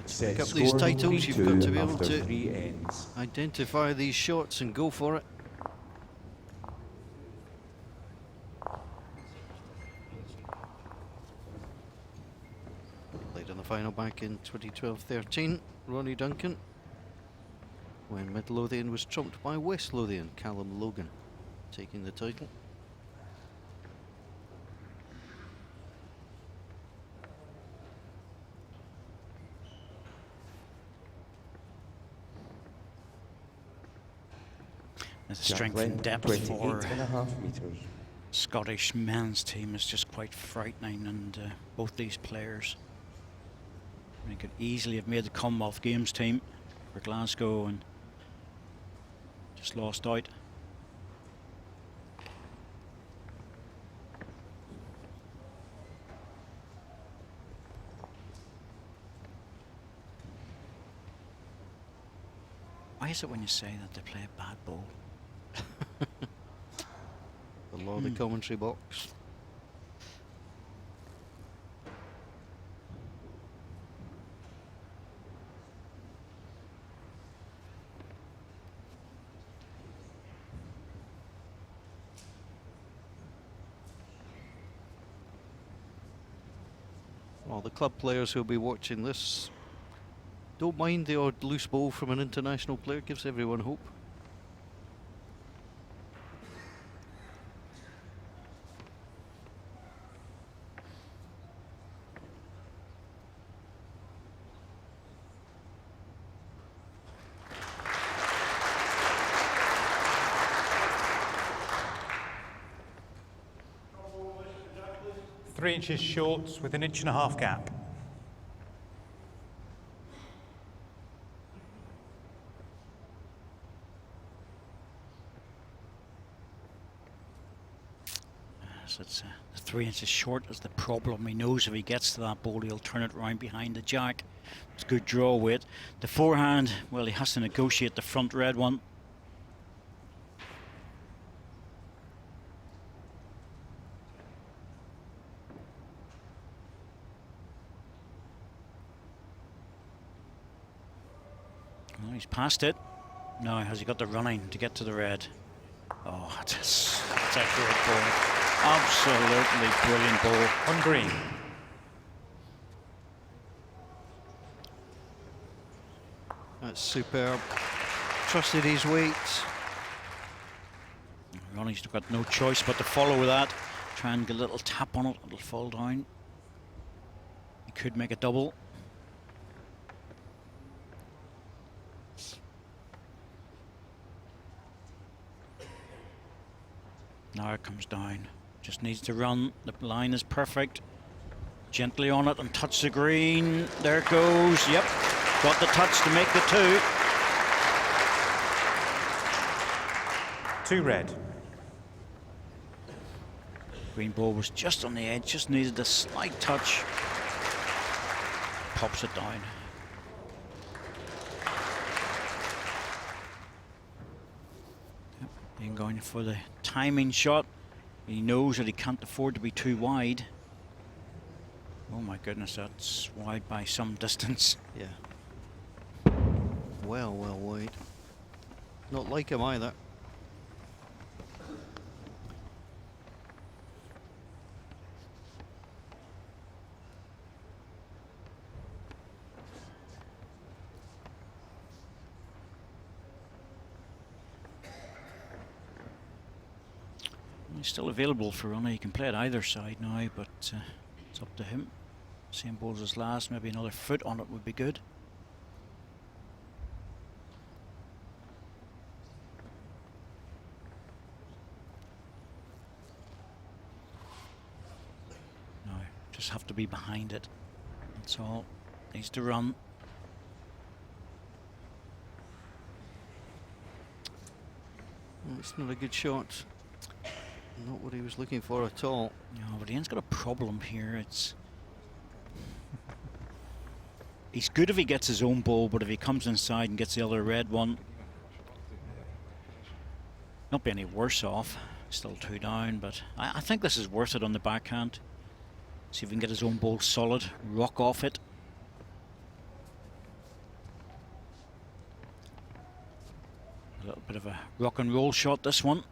To pick up these titles, you've got to be able to 3 ends. identify these shots and go for it. Played in the final back in 2012-13, Ronnie Duncan, when Mid Lothian was trumped by West Lothian, Callum Logan, taking the title. There's a Jack strength Lynn, and depth for 28.5 metres. Scottish men's team is just quite frightening, and both these players He could easily have made the Commonwealth Games team for Glasgow and just lost out. Why is it when you say that they play a bad ball? The law of the commentary box. Well, the club players who'll be watching this don't mind the odd loose ball from an international player, gives everyone hope. Three inches short with an 1.5 inch gap. So it's 3 inches short is the problem. He knows if he gets to that ball, he'll turn it around behind the jack. It's good draw weight. The forehand, well, he has to negotiate the front red one. Well, he's passed it. Now, has he got the running to get to the red? Oh, that's a great ball. Absolutely brilliant ball. On green. That's superb. Trusted his weight. Ronnie's got no choice but to follow that. Try and get a little tap on it, it'll fall down. He could make a double. Now it comes down. Just needs to run. The line is perfect. Gently on it and touch the green. There it goes. Yep. Got the touch to make the two. 2 red. Green ball was just on the edge, just needed a slight touch. Pops it down. Yep. Then going for the timing shot. He knows that he can't afford to be too wide. Oh my goodness, that's wide by some distance. Yeah. Well wide. Not like him either. He's still available for Ronnie. He can play it either side now, but it's up to him. Same balls as last. Maybe another foot on it would be good. No, just have to be behind it. That's all. Needs to run. Well, it's not a good shot. Not what he was looking for at all. No, but Ian's got a problem here. It's he's good if he gets his own ball, but if he comes inside and gets the other red one, not be any worse off. Still 2 down, but I think this is worth it on the backhand. See if he can get his own ball solid, rock off it. A little bit of a rock and roll shot, this one.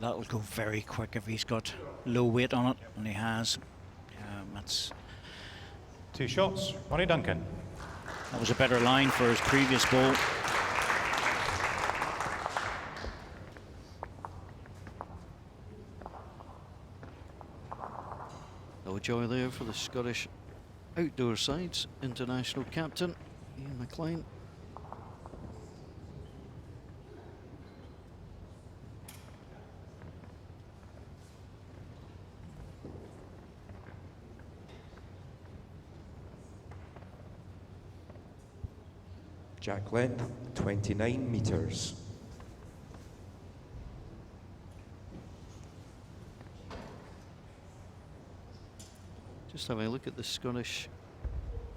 That'll go very quick if he's got low weight on it, and he has. That's 2 shots. Ronnie Duncan. that was a better line for his previous ball. No joy there for the Scottish outdoor side's international captain, Ian McLean. Jack length, 29 metres. Just having a look at the Scottish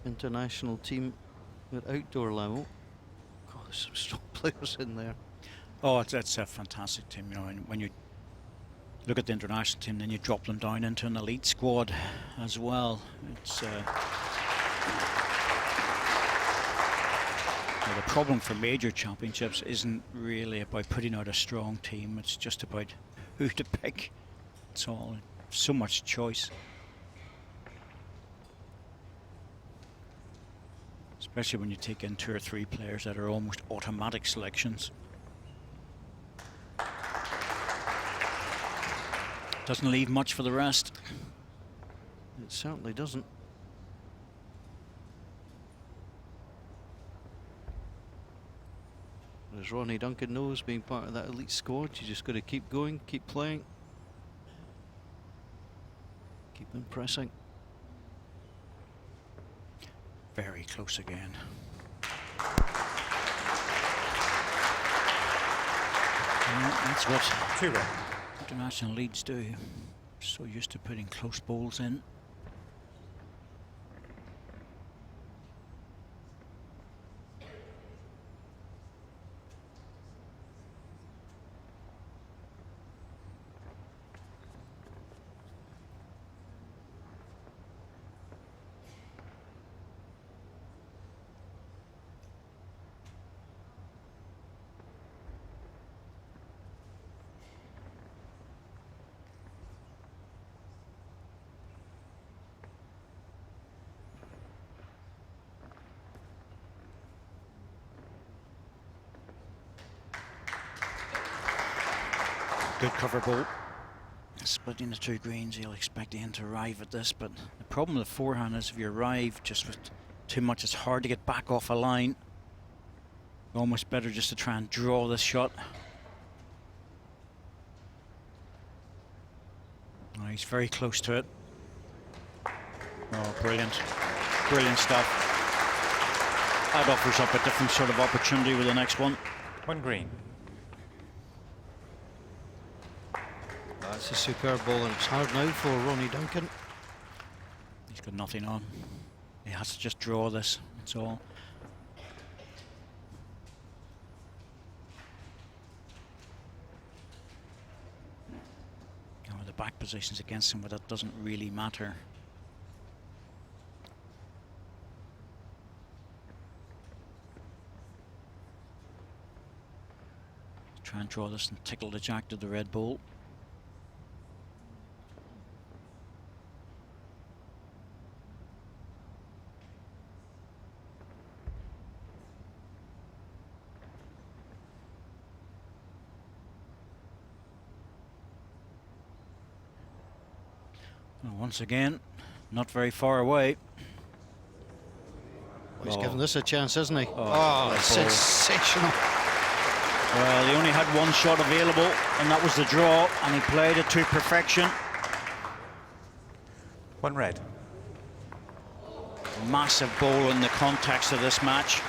international team at outdoor level. God, there's some strong players in there. Oh, it's a fantastic team. You know, and when you look at the international team, then you drop them down into an elite squad as well. It's well, the problem for major championships isn't really about putting out a strong team. It's just about who to pick. It's all so much choice. Especially when you take in 2 or 3 players that are almost automatic selections. Doesn't leave much for the rest. It certainly doesn't. As Ronnie Duncan knows, being part of that elite squad, you just got to keep going, keep playing, keep impressing. Very close again. Well, that's what 2 red. international leads do. So used to putting close bowls in. Good cover ball. Splitting the 2 greens, you'll expect him to arrive at this, but the problem with the forehand is if you arrive just with too much, it's hard to get back off a line. Almost better just to try and draw this shot. Oh, he's very close to it. Oh, brilliant. Brilliant stuff. That offers up a different sort of opportunity with the next one. 1 green. That's a superb ball, and it's hard now for Ronnie Duncan. He's got nothing on. He has to just draw this, that's all. You know, the back position's against him, but that doesn't really matter. Try and draw this and tickle the jack to the red ball. And once again, not very far away. Well, he's given this a chance, hasn't he? Oh, Oh, ball. sensational. Well, he only had 1 shot available, and that was the draw, and he played it to perfection. 1 red. Massive ball in the context of this match.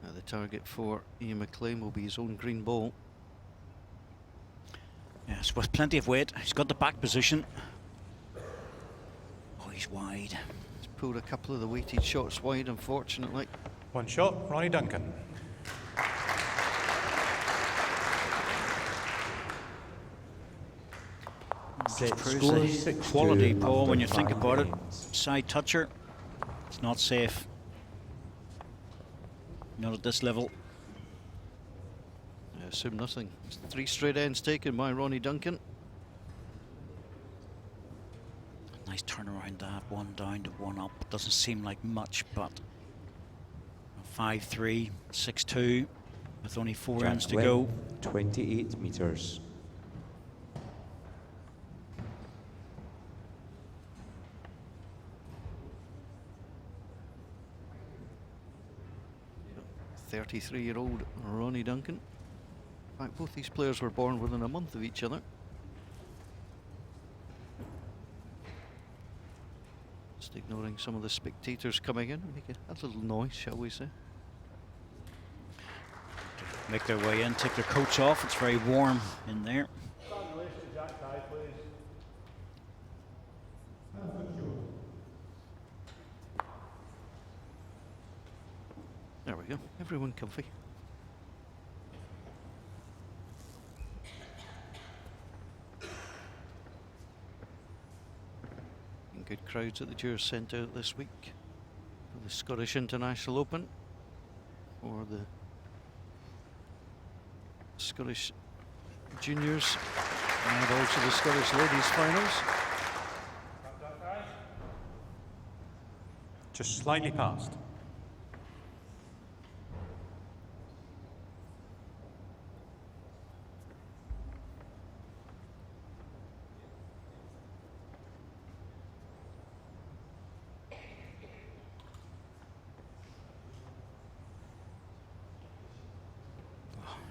Now the target for Ian McLean will be his own green ball. Yes, with plenty of weight. He's got the back position. Oh, he's wide. He's pulled a couple of the weighted shots wide, unfortunately. 1 shot, Ronnie Duncan. Set Proves score the 6-2 quality, Paul, after when you think 5 about it. ends. Side toucher. It's not safe. Not at this level. I assume nothing. It's 3 straight ends taken by Ronnie Duncan. Nice turnaround to have 1 down to 1 up. Doesn't seem like much, but 5-3, 6-2, with only 4 Jack ends to go. length, 28 metres. Yeah. 33-year-old Ronnie Duncan. In fact, both these players were born within a month of each other. Just ignoring some of the spectators coming in, make a little noise, shall we say. Make their way in, take their coats off. It's very warm in there. There we go, everyone comfy. And good crowds at the Jurors Centre this week for the Scottish International Open, or the Scottish Juniors, and also the Scottish Ladies Finals. Just slightly past.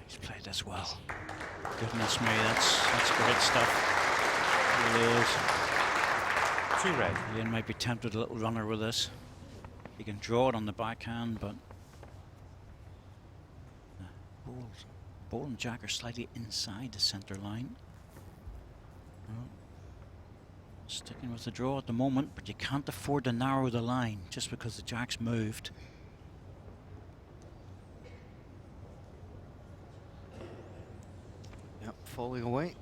He's played as well. Goodness me, that's great stuff. It really is. 2 red. Ian might be tempted a little runner with this. He can draw it on the backhand, but ball and Jack are slightly inside the centre line. Well, sticking with the draw at the moment, but you can't afford to narrow the line just because the Jack's moved. Yep, falling away.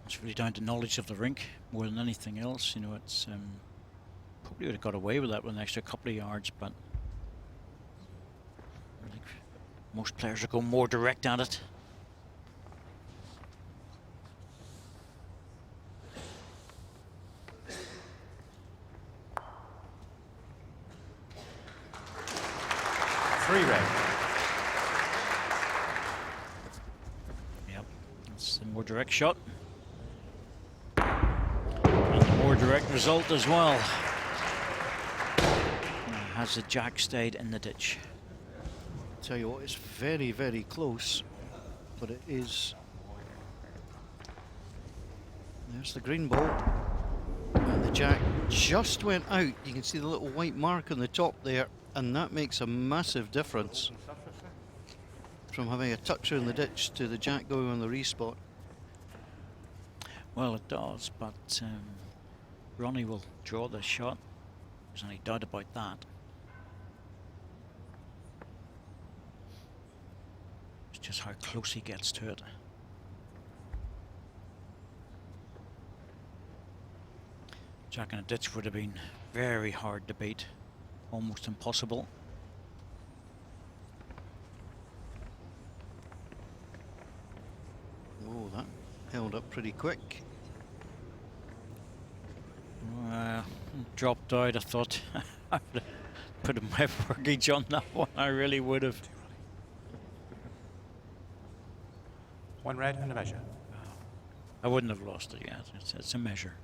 It's really down to knowledge of the rink more than anything else. You know, it's probably would have got away with that with an extra couple of yards, but I think most players are going more direct at it. Three red. Yep, that's the more direct shot. And the more direct result as well. Has the Jack stayed in the ditch? Tell you what, it's very, very close, but it is. There's the green ball, and the Jack just went out. You can see the little white mark on the top there, and that makes a massive difference from having a toucher in the ditch to the Jack going on the respot. Well, it does, but Ronnie will draw the shot. There's any doubt about that. It's just how close he gets to it. Jack in a ditch would have been very hard to beat, almost impossible. Oh, that held up pretty quick. Dropped out, I thought. I would have put in my mortgage on that one, I really would have. 1 red and a measure. I wouldn't have lost it yet, it's a measure.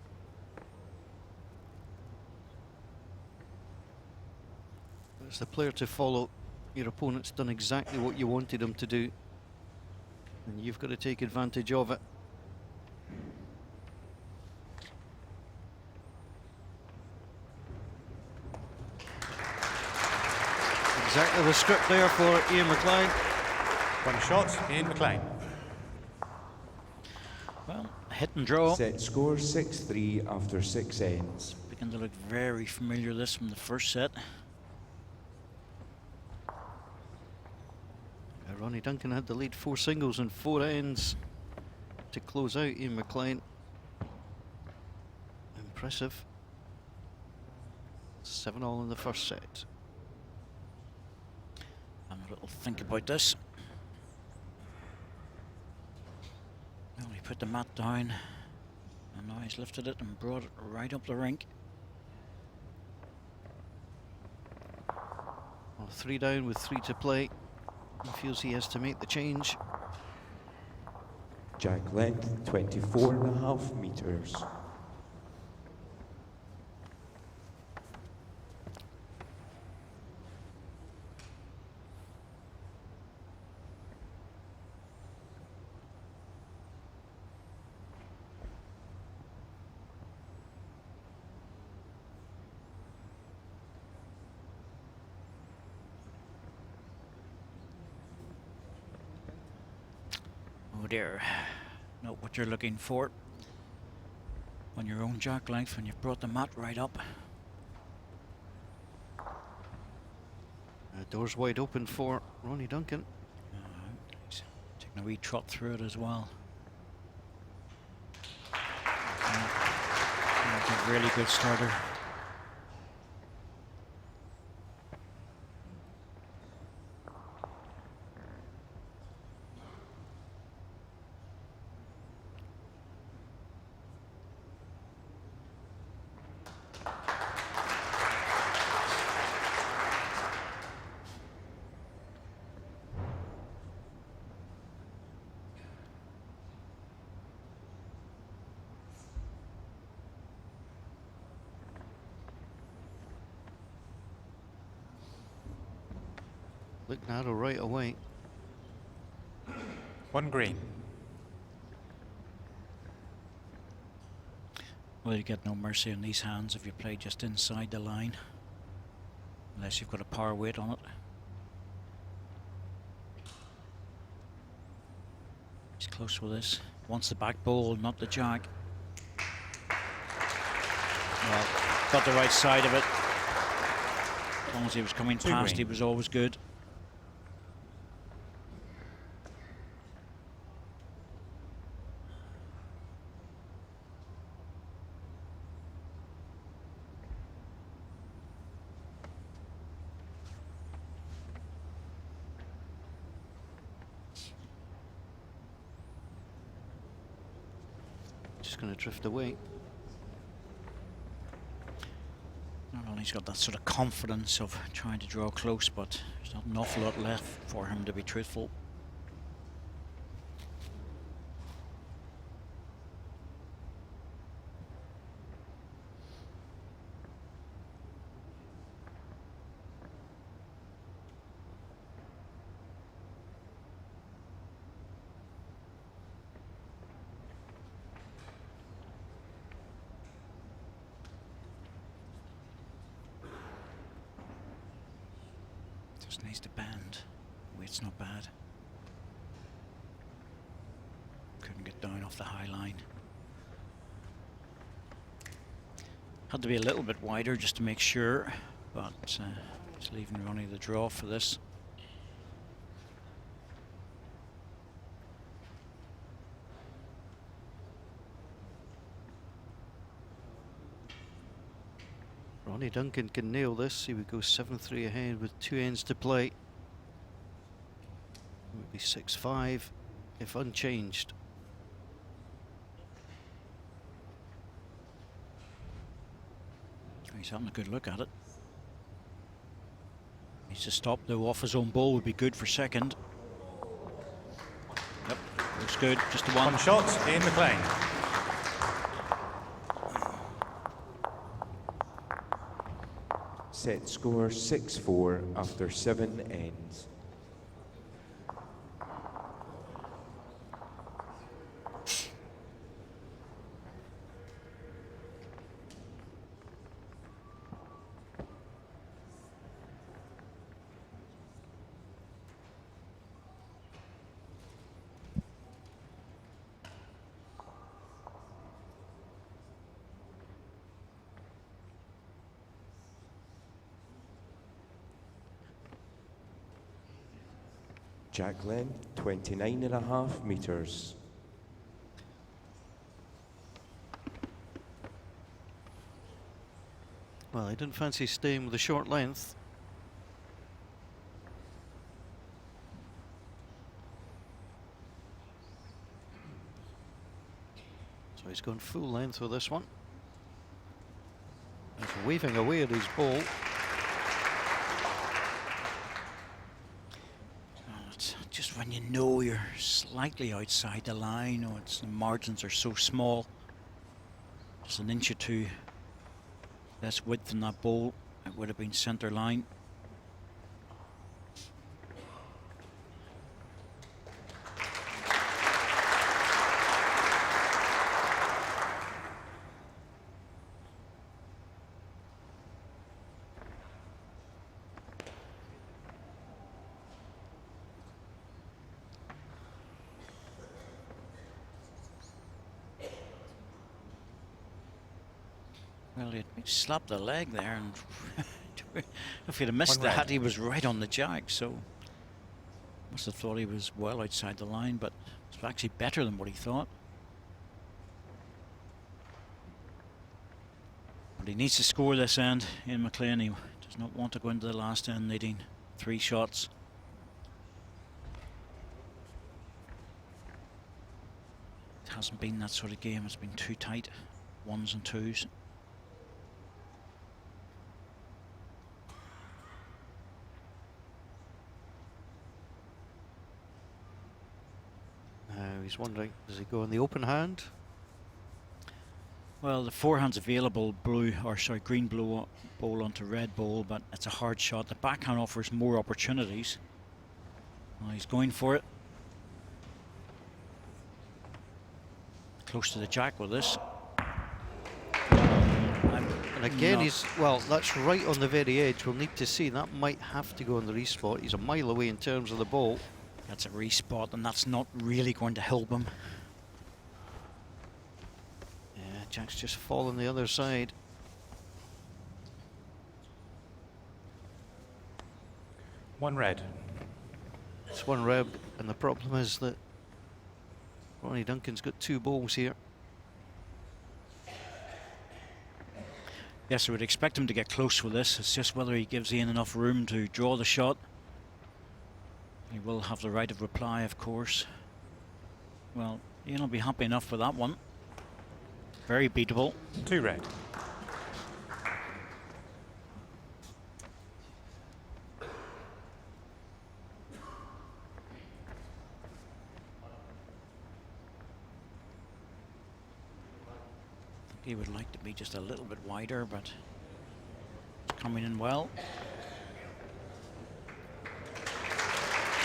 It's the player to follow. Your opponent's done exactly what you wanted him to do, and you've got to take advantage of it. Exactly the script there for Ian McLean. 1 shot, Ian McLean. Well, hit and draw. Set score 6-3 after 6 ends. Beginning to look very familiar, this from the first set. Ronnie Duncan had the lead 4 singles and 4 ends to close out. Ian McLean. Impressive. 7-all in the first set. And a little think about this. Well, he put the mat down, and now he's lifted it and brought it right up the rink. Well, 3 down with 3 to play. He feels he has to make the change. Jack length 24.5 meters. dear. Not what you're looking for. On your own jack length when you've brought the mat right up. Doors wide open for Ronnie Duncan. He's taking a wee trot through it as well. A really good starter. Look narrow right away. 1 green. Well, you get no mercy on these hands if you play just inside the line. Unless you've got a power weight on it. He's close with this. Wants the back bowl, not the jack. Well, got the right side of it. As long as he was coming Two past, green. he was always good. Just going to drift away. Not only he's got that sort of confidence of trying to draw close, but there's not an awful lot left for him to be truthful. Just needs to bend. Weight's not bad. Couldn't get down off the high line. Had to be a little bit wider just to make sure, but just leaving Ronnie the draw for this. Ronnie Duncan can nail this. He would go 7-3 ahead with 2 ends to play. It would be 6-5 if unchanged. He's having a good look at it. Needs to stop though, off his own ball would be good for second. Yep, looks good, just the one. 1 shot in McLean. Set score 6-4 after 7 ends. Jack length 29.5 meters. Well, I didn't fancy staying with a short length. So he's gone full length with this one. He's waving away at his ball. It's just when you know you're slightly outside the line, or the margins are so small, just an inch or two less width in that ball, it would have been centre line. Well, he slapped the leg there, and if he'd have missed One red. that, he was right on the jack. So must have thought he was well outside the line, but it's actually better than what he thought. But he needs to score this end. Ian McLean, he does not want to go into the last end needing 3 shots. It hasn't been that sort of game. It's been too tight, 1s and 2s. Now he's wondering, does he go in the open hand? Well, the forehand's available, green bowl onto red bowl, but it's a hard shot. The backhand offers more opportunities. Well, he's going for it. Close to the jack with this. And again, not- well, that's right on the very edge. We'll need to see. That might have to go on the respot. He's a mile away in terms of the ball. That's a respot, and that's not really going to help him. Yeah, Jack's just fallen the other side. One red. It's 1 red, and the problem is that Ronnie Duncan's got 2 balls here. Yes, I would expect him to get close with this. It's just whether he gives Ian enough room to draw the shot. He will have the right of reply, of course. Well, Ian will be happy enough with that one. Very beatable. 2 red. He would like to be just a little bit wider, but it's coming in well.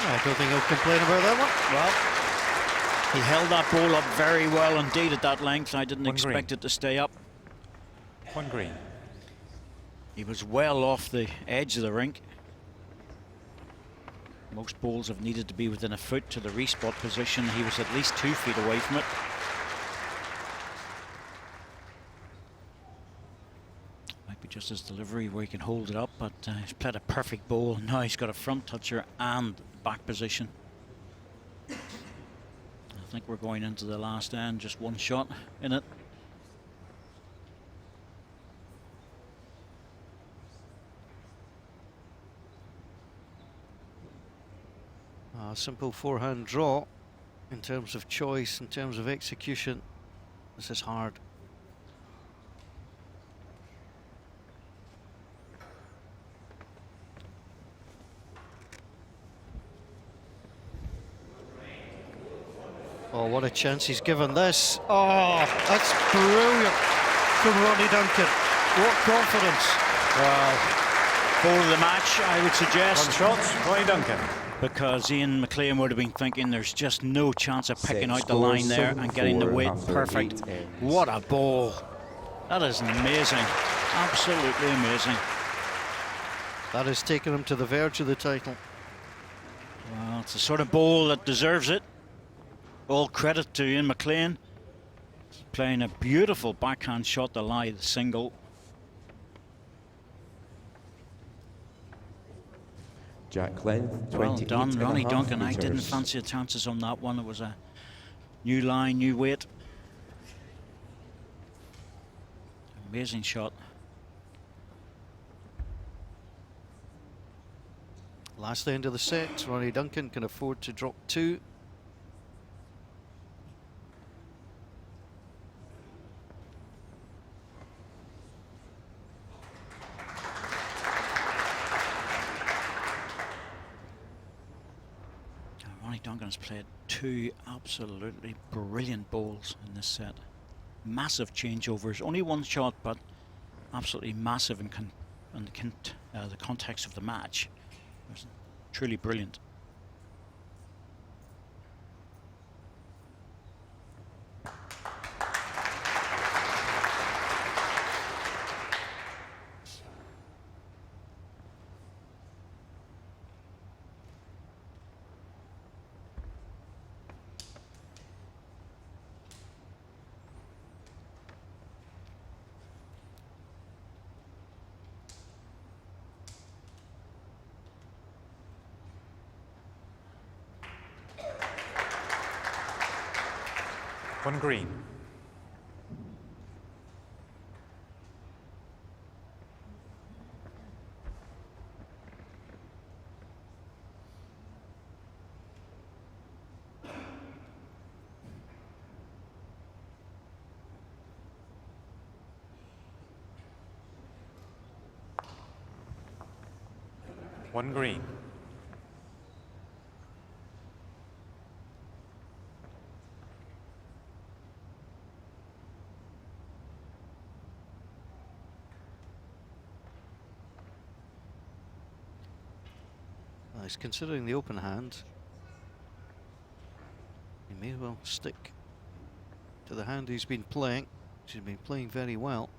I don't think he'll complain about that one. Well, he held that ball up very well indeed at that length. I didn't One expect green. it to stay up. 1 green. He was well off the edge of the rink. Most balls have needed to be within a foot to the respot position. He was at least 2 feet away from it. Might be just his delivery where he can hold it up, but he's played a perfect ball. Now he's got a front toucher and back position. I think we're going into the last end, just 1 shot in it. A simple forehand draw in terms of choice, in terms of execution. This is hard. Oh, what a chance he's given this. Oh, that's brilliant from Ronnie Duncan. What confidence. Well, ball of the match, I would suggest. 1 shot, Ronnie Duncan. Because Ian McLean would have been thinking there's just no chance of picking Set out the score line there and getting the 7-4 weight after perfect. 8 ends. What a ball. That is amazing. Absolutely amazing. That has taken him to the verge of the title. Well, it's the sort of ball that deserves it. All credit to Ian McLean. Playing a beautiful backhand shot to lie the single. Jack length, Well 28 done, and a Ronnie half Duncan. I didn't metres. fancy the chances on that one. It was a new line, new weight. Amazing shot. Last end of the set, Ronnie Duncan can afford to drop 2. Ronnie Duncan has played 2 absolutely brilliant bowls in this set. Massive changeovers, only 1 shot, but absolutely massive in the context of the match. It was truly brilliant. 1 green. One green. Well, he's considering the open hand. He may well stick to the hand he's been playing. He's been playing very well.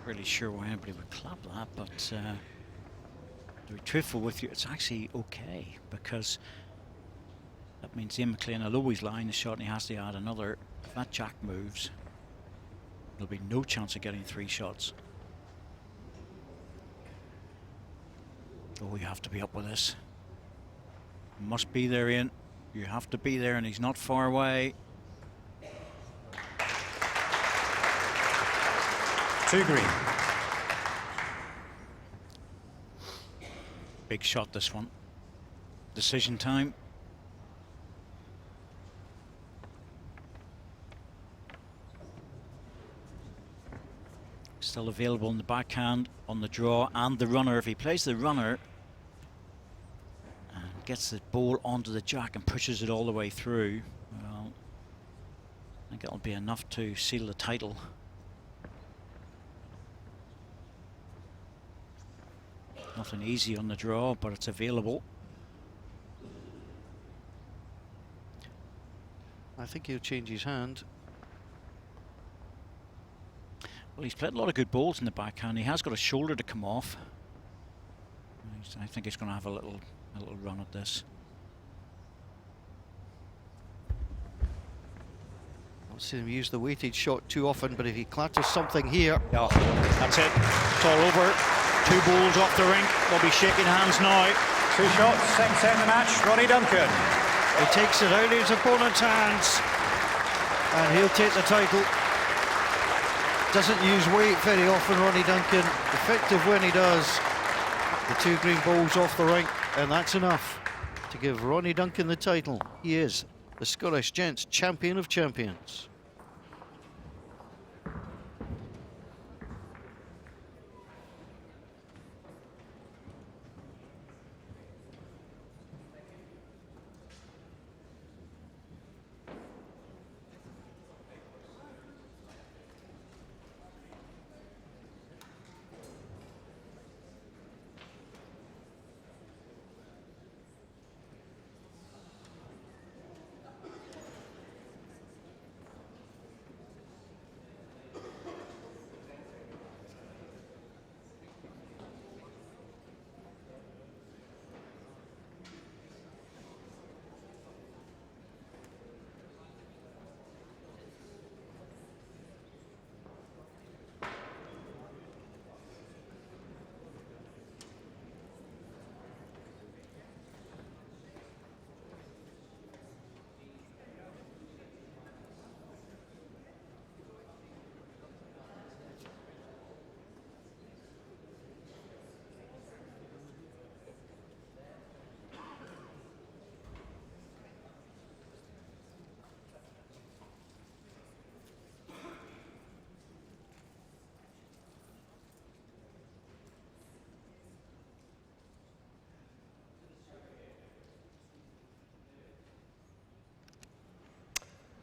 Really sure why anybody would clap that, but to be truthful with you, it's actually okay, because that means Ian McLean will always line the shot and he has to add another. If that jack moves, there'll be no chance of getting 3 shots. Oh, you have to be up with this. Must be there, Ian. You have to be there, and he's not far away. 2 green. Big shot, this one. Decision time. Still available in the backhand, on the draw, and the runner. If he plays the runner and gets the ball onto the jack and pushes it all the way through, well, I think it'll be enough to seal the title. Nothing easy on the draw, but it's available. I think he'll change his hand. Well, he's played a lot of good balls in the backhand. He has got a shoulder to come off. I think he's going to have a little run at this. I've seen him use the weighted shot too often, but if he clatters something here, Oh, that's it. It's all over. 2 balls off the rink. They'll be shaking hands now. 2 shots, second set in the match, Ronnie Duncan. he takes it out of his opponent's hands, and he'll take the title. Doesn't use weight very often, Ronnie Duncan. Effective when he does. The 2 green balls off the rink, and that's enough to give Ronnie Duncan the title. He is the Scottish Gents Champion of Champions.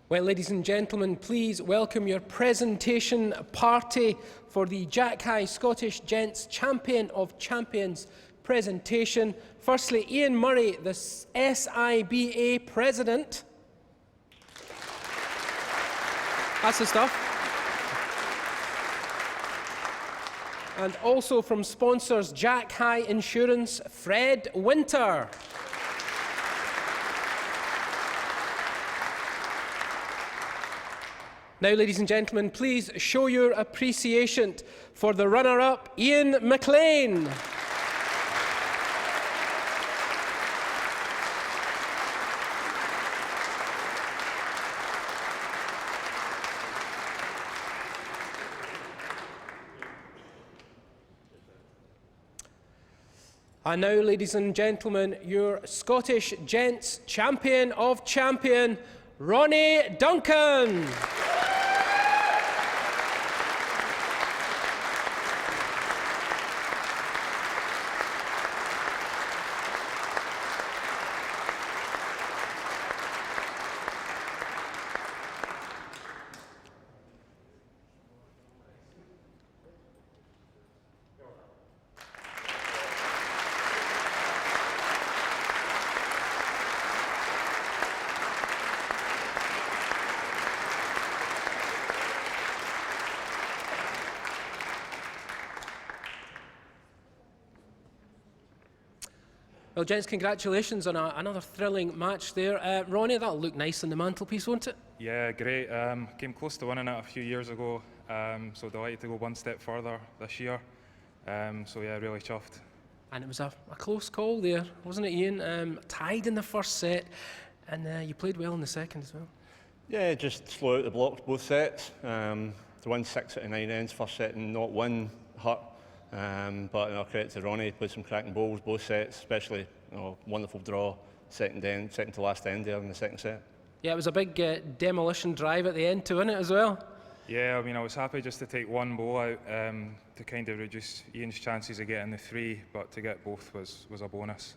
Well, ladies and gentlemen, please welcome your presentation party for the Jack High Scottish Gents Champion of Champions presentation. Firstly, Ian Murray, the SIBA President. That's the stuff. And also from sponsors Jack High Insurance, Fred Winter. Now, ladies and gentlemen, please show your appreciation for the runner-up, Ian McLean. And now, ladies and gentlemen, your Scottish Gents Champion of Champion, Ronnie Duncan. Well, gents, congratulations on another thrilling match there. Ronnie, that'll look nice on the mantelpiece, won't it? Yeah, great. Came close to winning it a few years ago, so delighted to go one step further this year. So yeah, really chuffed. And it was a close call there, wasn't it, Ian? Tied in the first set, and you played well in the second as well. Yeah, just slow out the blocks both sets. To win 6 out of 9 ends first set and not win hurt. But credit to Ronnie, he played some cracking bowls both sets, especially wonderful draw second to last end there in the second set. Yeah, it was a big demolition drive at the end to win it as well. Yeah, I mean, I was happy just to take one bowl out to kind of reduce Ian's chances of getting the 3, but to get both was a bonus.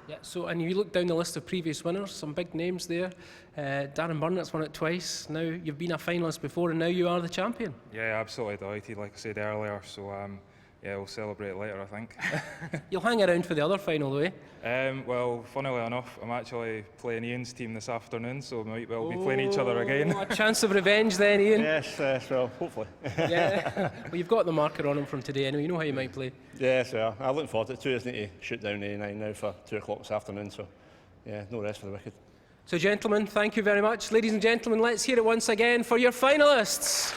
Yeah, so, and you look down the list of previous winners, some big names there. Darren Burnett's won it twice. Now you've been a finalist before, and now you are the champion. Yeah, absolutely delighted, like I said earlier. So yeah, we'll celebrate later, I think. You'll hang around for the other final, though, eh? Well, funnily enough, I'm actually playing Ian's team this afternoon, so we might well be playing each other again. A chance of revenge then, Ian. Yes, well, hopefully. Yeah, well, you've got the marker on him from today anyway. You know how you might play. Yes, well, I'm looking forward to it. 2 isn't it to shoot down 89 now for 2 o'clock this afternoon, so yeah, no rest for the wicked. So, gentlemen, thank you very much. Ladies and gentlemen, let's hear it once again for your finalists.